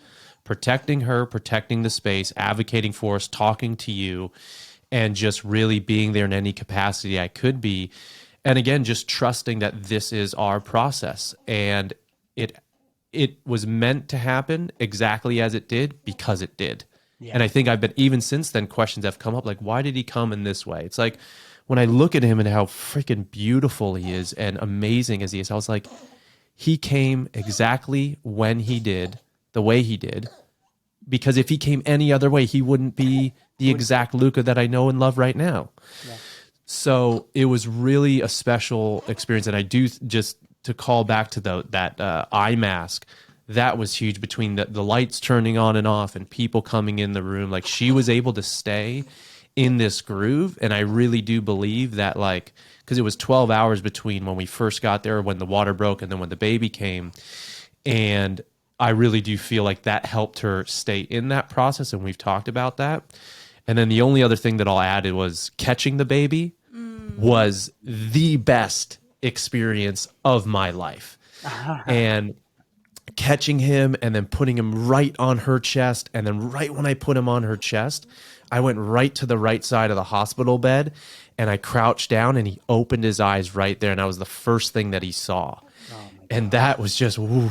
protecting her, protecting the space, advocating for us, talking to you, and just really being there in any capacity I could be. And again, just trusting that this is our process, and it was meant to happen exactly as it did, because it did. Yeah. And I think I've been, even since then, questions have come up like, why did he come in this way? It's like, when I look at him and how freaking beautiful he is and amazing as he is, I was like, he came exactly when he did, the way he did, because if he came any other way, he wouldn't be the exact Luca that I know and love right now. Yeah. So it was really a special experience. And I do, just to call back to that eye mask, that was huge, between the lights turning on and off and people coming in the room. Like, she was able to stay in this groove. And I really do believe that, like, because it was 12 hours between when we first got there, when the water broke, and then when the baby came. And I really do feel like that helped her stay in that process. And we've talked about that. And then the only other thing that I'll add was catching the baby was the best experience of my life. And catching him and then putting him right on her chest. And then right when I put him on her chest, I went right to the right side of the hospital bed, and I crouched down, and he opened his eyes right there. And that was the first thing that he saw. And that was just, woo,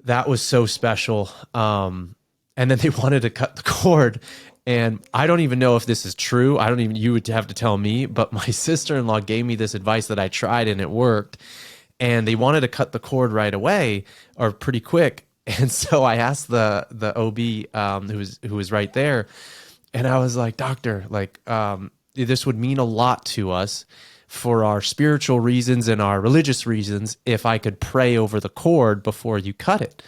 that was so special. And then they wanted to cut the cord. And I don't even know if this is true. I don't even, you would have to tell me, but my sister-in-law gave me this advice that I tried and it worked. And they wanted to cut the cord right away, or pretty quick. And so I asked the OB, who was right there, and I was like, doctor, like, this would mean a lot to us for our spiritual reasons and our religious reasons if I could pray over the cord before you cut it.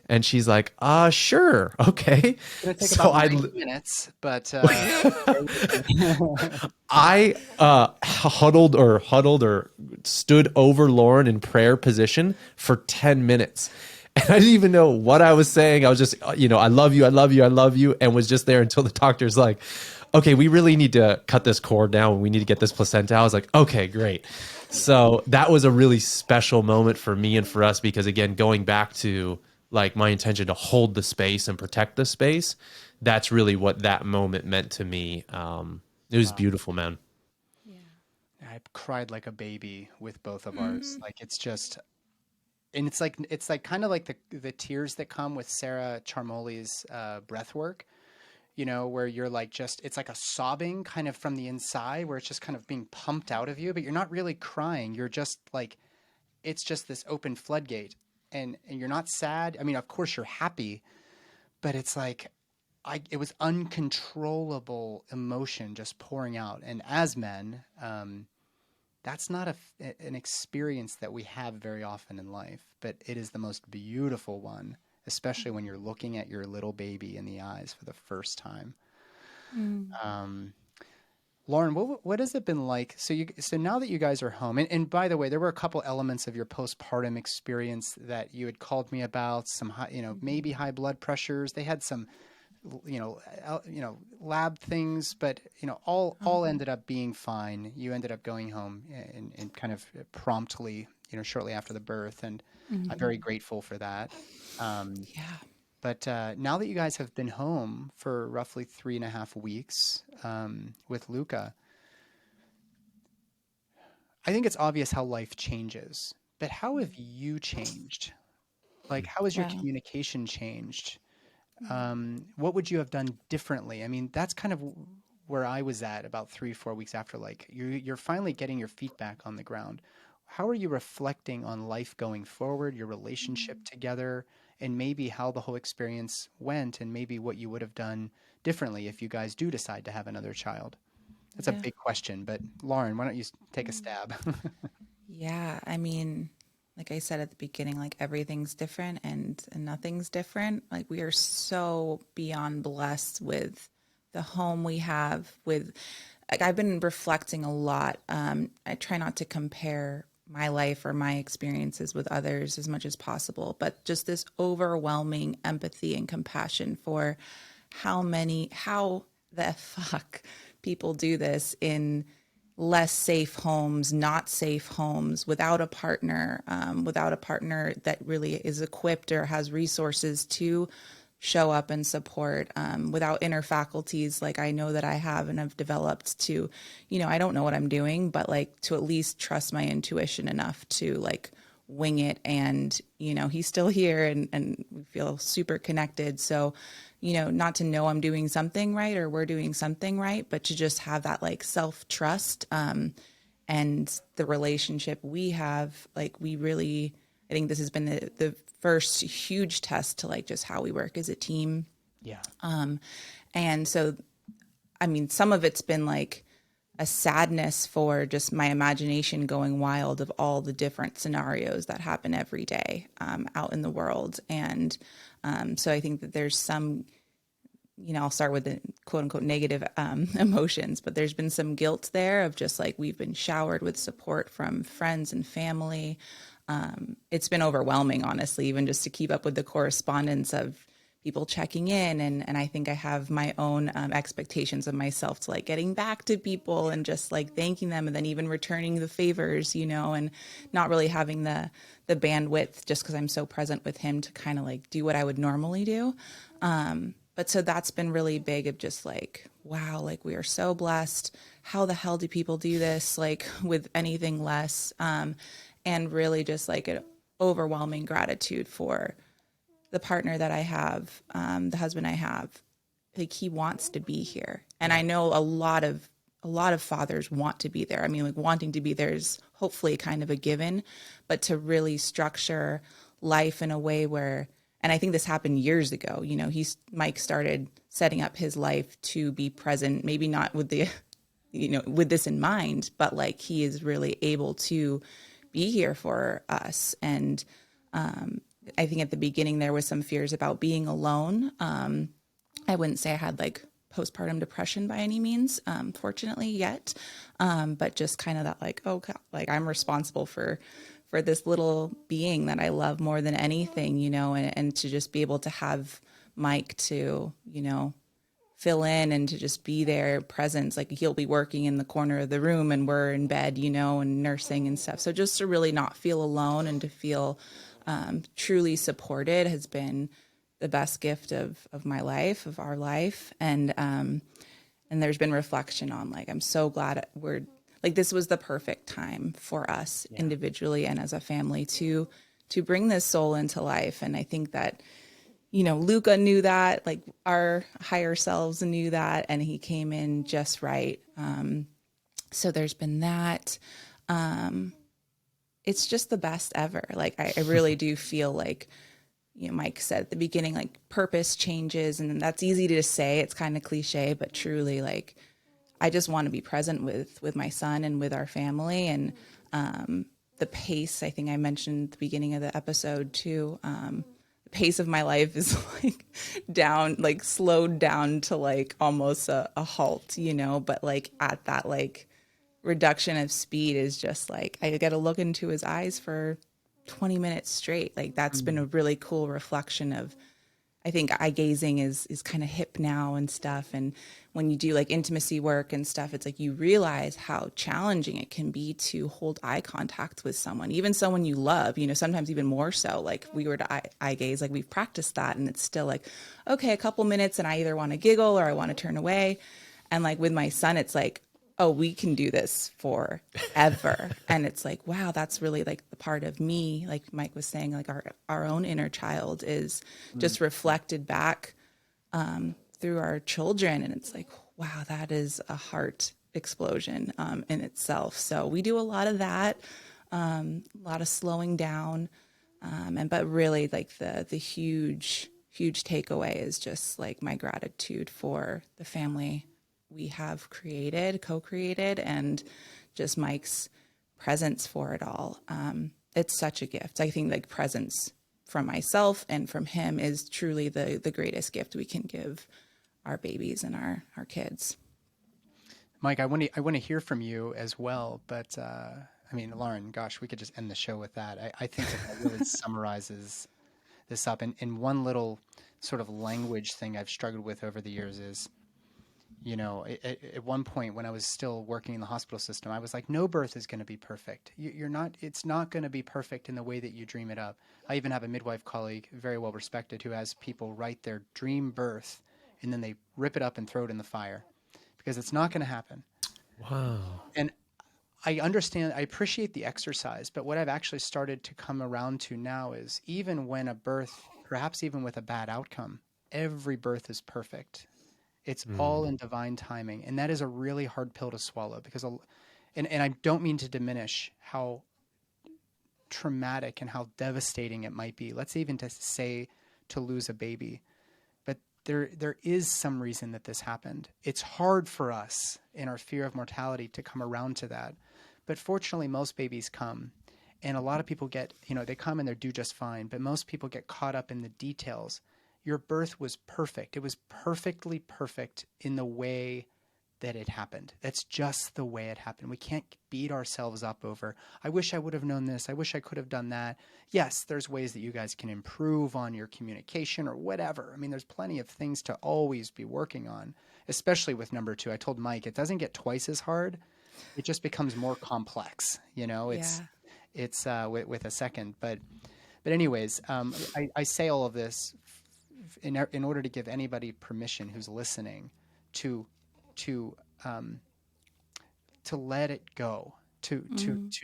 And she's like, sure. Okay. It's gonna take So about 90 minutes, but I huddled or stood over Lauren in prayer position for 10 minutes. And I didn't even know what I was saying. I was just, I love you, I love you, I love you. And was just there until the doctor's like, okay, we really need to cut this cord now and we need to get this placenta. I was like, okay, great. So that was a really special moment for me and for us, because again, going back to like my intention to hold the space and protect the space, that's really what that moment meant to me. It was beautiful, man. Yeah. I cried like a baby with both of ours. Like it's just, and it's like kind of like the tears that come with Sarah Charmoli's breath work, where you're like, just, it's like a sobbing kind of from the inside, where it's just kind of being pumped out of you, but you're not really crying. You're just like, it's just this open floodgate, and you're not sad. I mean, of course you're happy, but it's like, it was uncontrollable emotion just pouring out. And as men, that's not an experience that we have very often in life, but it is the most beautiful one, especially when you're looking at your little baby in the eyes for the first time. Lauren, what has it been like? So now that you guys are home, and by the way, there were a couple elements of your postpartum experience that you had called me about, some high, maybe high blood pressures. They had some, lab things, but all ended up being fine. You ended up going home and kind of promptly, shortly after the birth, and I'm very grateful for that. Yeah. But now that you guys have been home for roughly 3.5 weeks with Luca, I think it's obvious how life changes. But how have you changed? Like, how has your Wow. communication changed? What would you have done differently? I mean, that's kind of where I was at about 3, 4 weeks after. Like, you're finally getting your feet back on the ground. How are you reflecting on life going forward, your relationship together, and maybe how the whole experience went, and maybe what you would have done differently if you guys do decide to have another child? That's a Yeah. big question, but Lauren, why don't you take a stab? Yeah. I mean, like I said at the beginning, like everything's different and nothing's different. Like we are so beyond blessed with the home we have with, like I've been reflecting a lot. I try not to compare my life or my experiences with others as much as possible, but just this overwhelming empathy and compassion for how the fuck people do this in less safe homes, not safe homes, without a partner that really is equipped or has resources to show up and support, without inner faculties like I know that I have and have developed to, I don't know what I'm doing, but like to at least trust my intuition enough to like wing it. And, he's still here and we feel super connected. So, not to know I'm doing something right or we're doing something right, but to just have that like self-trust, and the relationship we have, like we really, I think this has been the first huge test to like just how we work as a team. Yeah. And so, I mean, some of it's been like a sadness for just my imagination going wild of all the different scenarios that happen every day, out in the world. And so I think that there's some, I'll start with the quote unquote negative emotions, but there's been some guilt there of just like we've been showered with support from friends and family. It's been overwhelming, honestly, even just to keep up with the correspondence of people checking in. And I think I have my own expectations of myself to like getting back to people and just like thanking them and then even returning the favors, and not really having the bandwidth just because I'm so present with him to kind of like do what I would normally do. But so that's been really big of just like, wow, like we are so blessed. How the hell do people do this? Like with anything less? And really just like an overwhelming gratitude for the partner that I have, the husband I have. Like he wants to be here. And I know a lot of fathers want to be there. I mean, like wanting to be there is hopefully kind of a given, but to really structure life in a way where, and I think this happened years ago, Mike started setting up his life to be present, maybe not with the, with this in mind, but like he is really able to be here for us. And I think at the beginning there was some fears about being alone. I wouldn't say I had like postpartum depression by any means, fortunately yet, but just kind of that like, oh, like I'm responsible for this little being that I love more than anything, and to just be able to have Mike to, fill in and to just be there, presence. Like he'll be working in the corner of the room and we're in bed, and nursing and stuff. So just to really not feel alone and to feel truly supported has been the best gift of my life, of our life. And there's been reflection on like, I'm so glad we're like, this was the perfect time for us individually and as a family to bring this soul into life. And I think that, Luca knew that, like our higher selves knew that, and he came in just right. So there's been that. It's just the best ever. Like, I really do feel like, Mike said at the beginning, like purpose changes, and that's easy to say. It's kind of cliche, but truly, like, I just want to be present with my son and with our family. And the pace, I think I mentioned at the beginning of the episode too, the pace of my life is like down, like slowed down to like almost a halt, you know, but like at that like reduction of speed is just like, I got to look into his eyes for 20 minutes straight. Like that's been a really cool reflection of, I think eye gazing is kind of hip now and stuff. And when you do like intimacy work and stuff, it's like you realize how challenging it can be to hold eye contact with someone, even someone you love, you know, sometimes even more so. Like we were to eye gaze, like we've practiced that and it's still like, okay, a couple minutes and I either want to giggle or I want to turn away. And like with my son, it's like, oh, we can do this forever. And it's like, wow, that's really like the part of me, like Mike was saying, like our own inner child is just reflected back through our children. And it's like, wow, that is a heart explosion in itself. So we do a lot of that, a lot of slowing down. But really like the huge takeaway is just like my gratitude for the family we have co-created, and just Mike's presence for it all. It's such a gift. I think like presence from myself and from him is truly the greatest gift we can give our babies and our kids. Mike, I want to hear from you as well, but I mean, Lauren, gosh, we could just end the show with that. I think that really summarizes this up. And one little sort of language thing I've struggled with over the years is, you know, at one point when I was still working in the hospital system, I was like, no birth is going to be perfect. It's not going to be perfect in the way that you dream it up. I even have a midwife colleague, very well respected, who has people write their dream birth and then they rip it up and throw it in the fire because it's not going to happen. Wow. And I understand, I appreciate the exercise, but what I've actually started to come around to now is even when a birth, perhaps even with a bad outcome, every birth is perfect. It's all in divine timing. And that is a really hard pill to swallow because, and I don't mean to diminish how traumatic and how devastating it might be. Let's even to say to lose a baby. But there is some reason that this happened. It's hard for us in our fear of mortality to come around to that. But fortunately, most babies come. And a lot of people get, you know, they come and they do just fine. But most people get caught up in the details. Your birth was perfect. It was perfectly perfect in the way that it happened. That's just the way it happened. We can't beat ourselves up over, I wish I would have known this. I wish I could have done that. Yes, there's ways that you guys can improve on your communication or whatever. I mean, there's plenty of things to always be working on, especially with number 2. I told Mike, it doesn't get twice as hard. It just becomes more complex. You know, it's with a second. But anyways, I say all of this in order to give anybody permission who's listening to let it go, to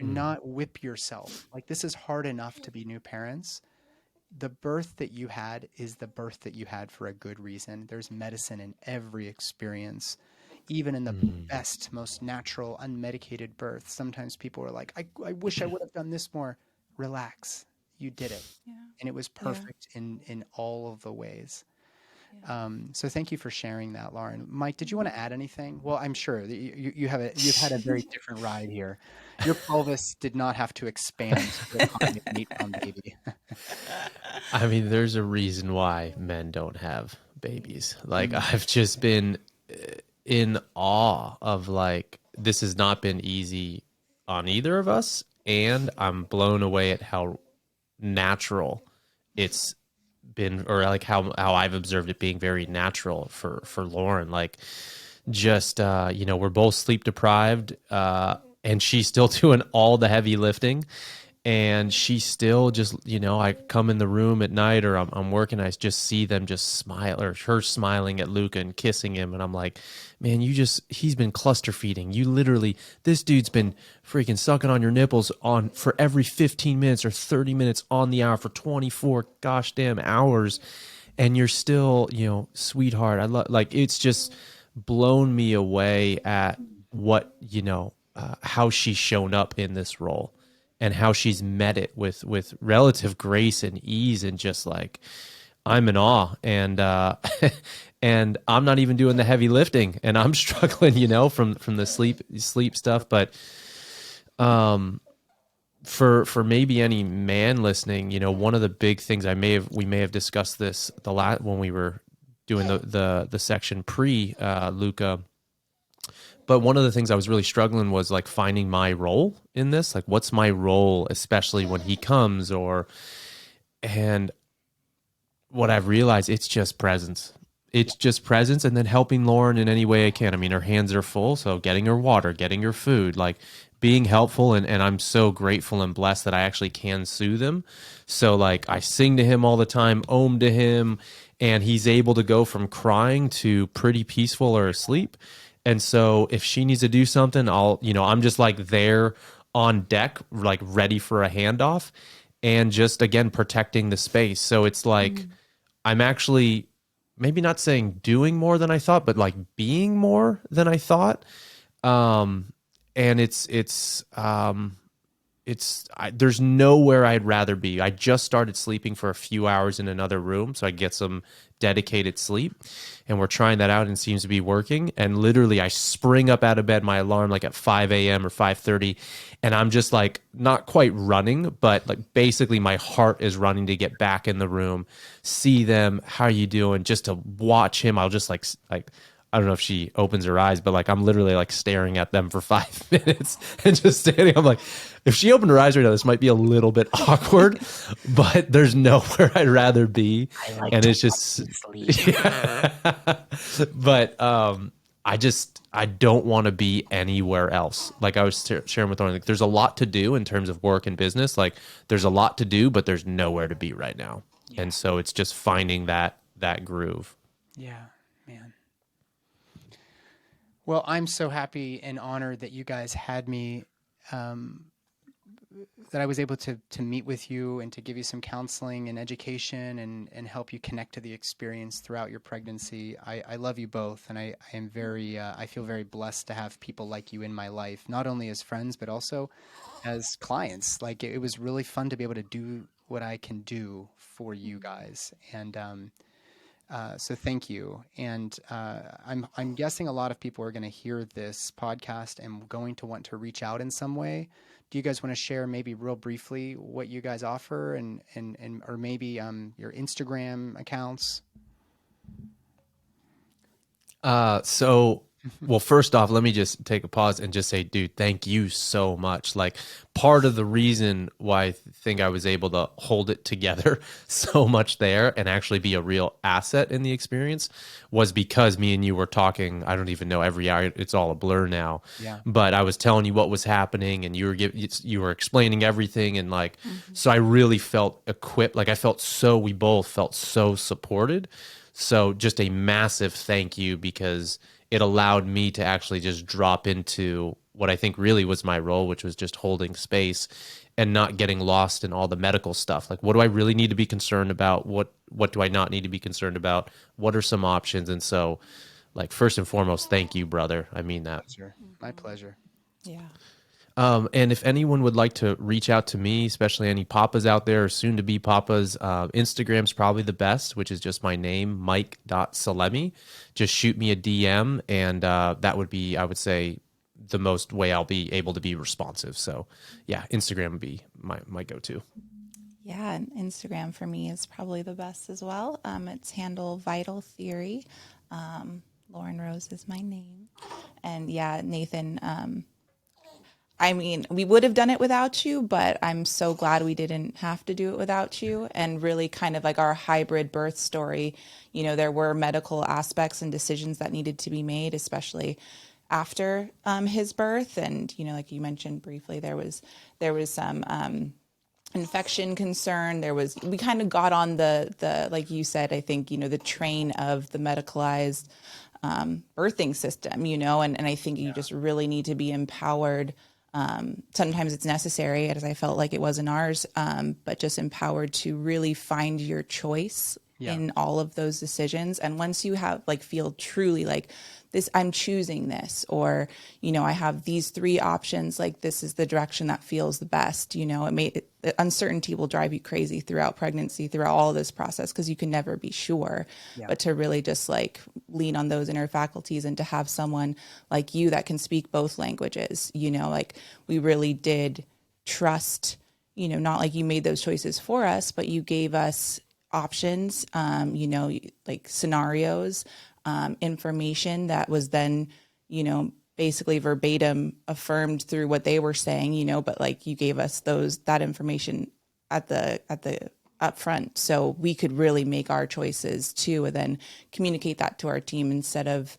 not whip yourself. Like, this is hard enough to be new parents. The birth that you had is the birth that you had for a good reason. There's medicine in every experience, even in the best, most natural, unmedicated birth. Sometimes people are like, I wish I would have done this more. Relax. You did it. Yeah. And it was perfect in all of the ways. So thank you for sharing that, Lauren. Mike, did you want to add anything? Well, I'm sure that you've had a very different ride here. Your pelvis did not have to expand to accommodate an 8-pound baby. I mean, there's a reason why men don't have babies. Like, I've just been in awe of, like, this has not been easy on either of us. And I'm blown away at how natural it's been, or like how I've observed it being very natural for Lauren. Like, just you know, we're both sleep deprived, and she's still doing all the heavy lifting, and she still just, you know, I come in the room at night or I'm working, I just see them just smile, or her smiling at Luca and kissing him, and I'm like, man, he's been cluster feeding. You literally, this dude's been freaking sucking on your nipples for every 15 minutes or 30 minutes on the hour for 24 gosh damn hours, and you're still, you know, sweetheart, I love, like, it's just blown me away at what, you know, how she's shown up in this role. And how she's met it with relative grace and ease, and just like, I'm in awe. And and I'm not even doing the heavy lifting, and I'm struggling, you know, from the sleep stuff. But for maybe any man listening, one of the big things we may have discussed this when we were doing the section pre Luca. But one of the things I was really struggling was like finding my role in this. Like, what's my role, especially when he comes and what I've realized, it's just presence. It's just presence, and then helping Lauren in any way I can. I mean, her hands are full, so getting her water, getting her food, like being helpful. And I'm so grateful and blessed that I actually can soothe him. So like I sing to him all the time, ohm to him, and he's able to go from crying to pretty peaceful or asleep. And so if she needs to do something, I'm just like there on deck, like ready for a handoff, and just again protecting the space. So it's like I'm actually maybe not saying doing more than I thought, but like being more than I thought. And there's nowhere I'd rather be. I just started sleeping for a few hours in another room so I get some dedicated sleep, and we're trying that out and it seems to be working. And literally I spring up out of bed, my alarm like at 5 a.m. or 5:30, and I'm just like not quite running, but like basically my heart is running to get back in the room, see them, how are you doing, just to watch him. I'll just like I don't know if she opens her eyes, but like I'm literally like staring at them for 5 minutes and just standing. I'm like, if she opened her eyes right now, this might be a little bit awkward, but there's nowhere I'd rather be. And it's just, yeah. But I don't want to be anywhere else. Like I was sharing with Lauren, like there's a lot to do in terms of work and business. Like there's a lot to do, but there's nowhere to be right now. Yeah. And so it's just finding that groove. Yeah, man. Well, I'm so happy and honored that you guys had me, that I was able to meet with you and to give you some counseling and education and help you connect to the experience throughout your pregnancy. I love you both, and I am very, I feel very blessed to have people like you in my life, not only as friends, but also as clients. Like it was really fun to be able to do what I can do for you guys. And, so thank you. And I'm guessing a lot of people are going to hear this podcast and going to want to reach out in some way. Do you guys want to share maybe real briefly what you guys offer and or maybe your Instagram accounts? Well, first off, let me just take a pause and just say, dude, thank you so much. Like part of the reason why I think I was able to hold it together so much there and actually be a real asset in the experience was because me and you were talking. I don't even know every hour. It's all a blur now. Yeah. But I was telling you what was happening and you were explaining everything. And like, so I really felt equipped. Like we both felt so supported. So just a massive thank you, because it allowed me to actually just drop into what I think really was my role, which was just holding space and not getting lost in all the medical stuff. Like, what do I really need to be concerned about? What do I not need to be concerned about? What are some options? And so, like, first and foremost, thank you, brother. I mean that. My pleasure. Yeah. And if anyone would like to reach out to me, especially any papas out there or soon to be papas, Instagram's probably the best, which is just my name, Mike.Salemi. Just shoot me a DM, and that would be, I would say, the most way I'll be able to be responsive. So yeah, Instagram would be my go-to. Yeah, and Instagram for me is probably the best as well. It's handle Vital Theory. Lauren Rose is my name. And yeah, Nathan, I mean, we would have done it without you, but I'm so glad we didn't have to do it without you. And really kind of like our hybrid birth story, there were medical aspects and decisions that needed to be made, especially after his birth. And, like you mentioned briefly, there was some infection concern. We kind of got on the like you said, I think, the train of the medicalized birthing system, and I think you just really need to be empowered. Sometimes it's necessary, as I felt like it was in ours, but just empowered to really find your choice in all of those decisions. And once you have feel truly like this, I'm choosing this, or, I have these three options, like this is the direction that feels the best, uncertainty will drive you crazy throughout pregnancy, throughout all of this process, because you can never be sure, but to really just lean on those inner faculties and to have someone like you that can speak both languages, we really did trust, not like you made those choices for us, but you gave us options, like scenarios, information that was then, basically verbatim affirmed through what they were saying, but like you gave us that information at the up front, so we could really make our choices too, and then communicate that to our team instead of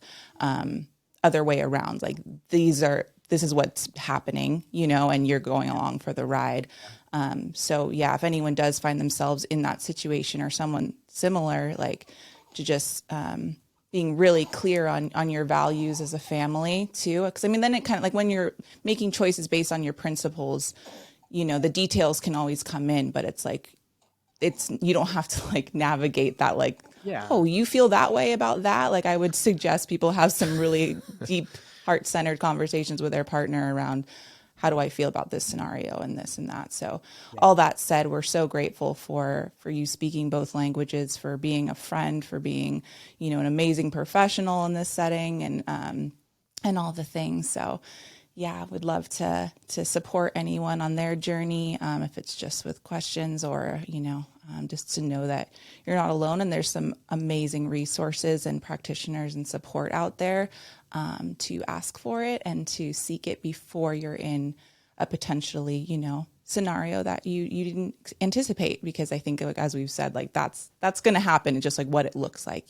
other way around. Like this is what's happening, and you're going along for the ride. So yeah, if anyone does find themselves in that situation or someone similar, like to just being really clear on your values as a family too. Because I mean, then it kind of like when you're making choices based on your principles, the details can always come in, but it's like, you don't have to like navigate that, like, oh, you feel that way about that. Like I would suggest people have some really deep heart-centered conversations with their partner around, how do I feel about this scenario and this and that. So all that said, we're so grateful for you speaking both languages, for being a friend, for being, an amazing professional in this setting, and all the things. So yeah, would love to support anyone on their journey, if it's just with questions or, just to know that you're not alone, and there's some amazing resources and practitioners and support out there, to ask for it and to seek it before you're in a potentially, scenario that you didn't anticipate, because I think, like, as we've said, like that's going to happen. It's just like what it looks like,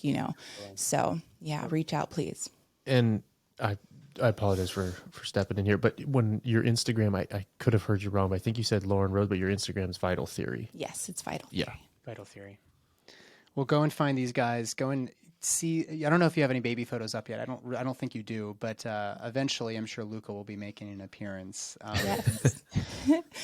So yeah, reach out, please. And I apologize for stepping in here, but when your Instagram, I could have heard you wrong, but I think you said Lauren Rose, but your Instagram is Vital Theory. Yes, it's Vital Theory. Yeah. Vital Theory. Well, go and find these guys. Go and see. I don't know if you have any baby photos up yet. I don't think you do, but eventually I'm sure Luca will be making an appearance. Yes.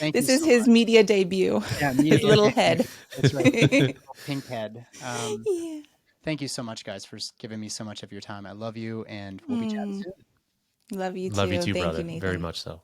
This is his media debut. Yeah, his little head. That's right. Pink head. Yeah. Thank you so much, guys, for giving me so much of your time. I love you, and we'll be chatting soon. Love you too. Love you too, Thank brother. you, Nathan. Very much so.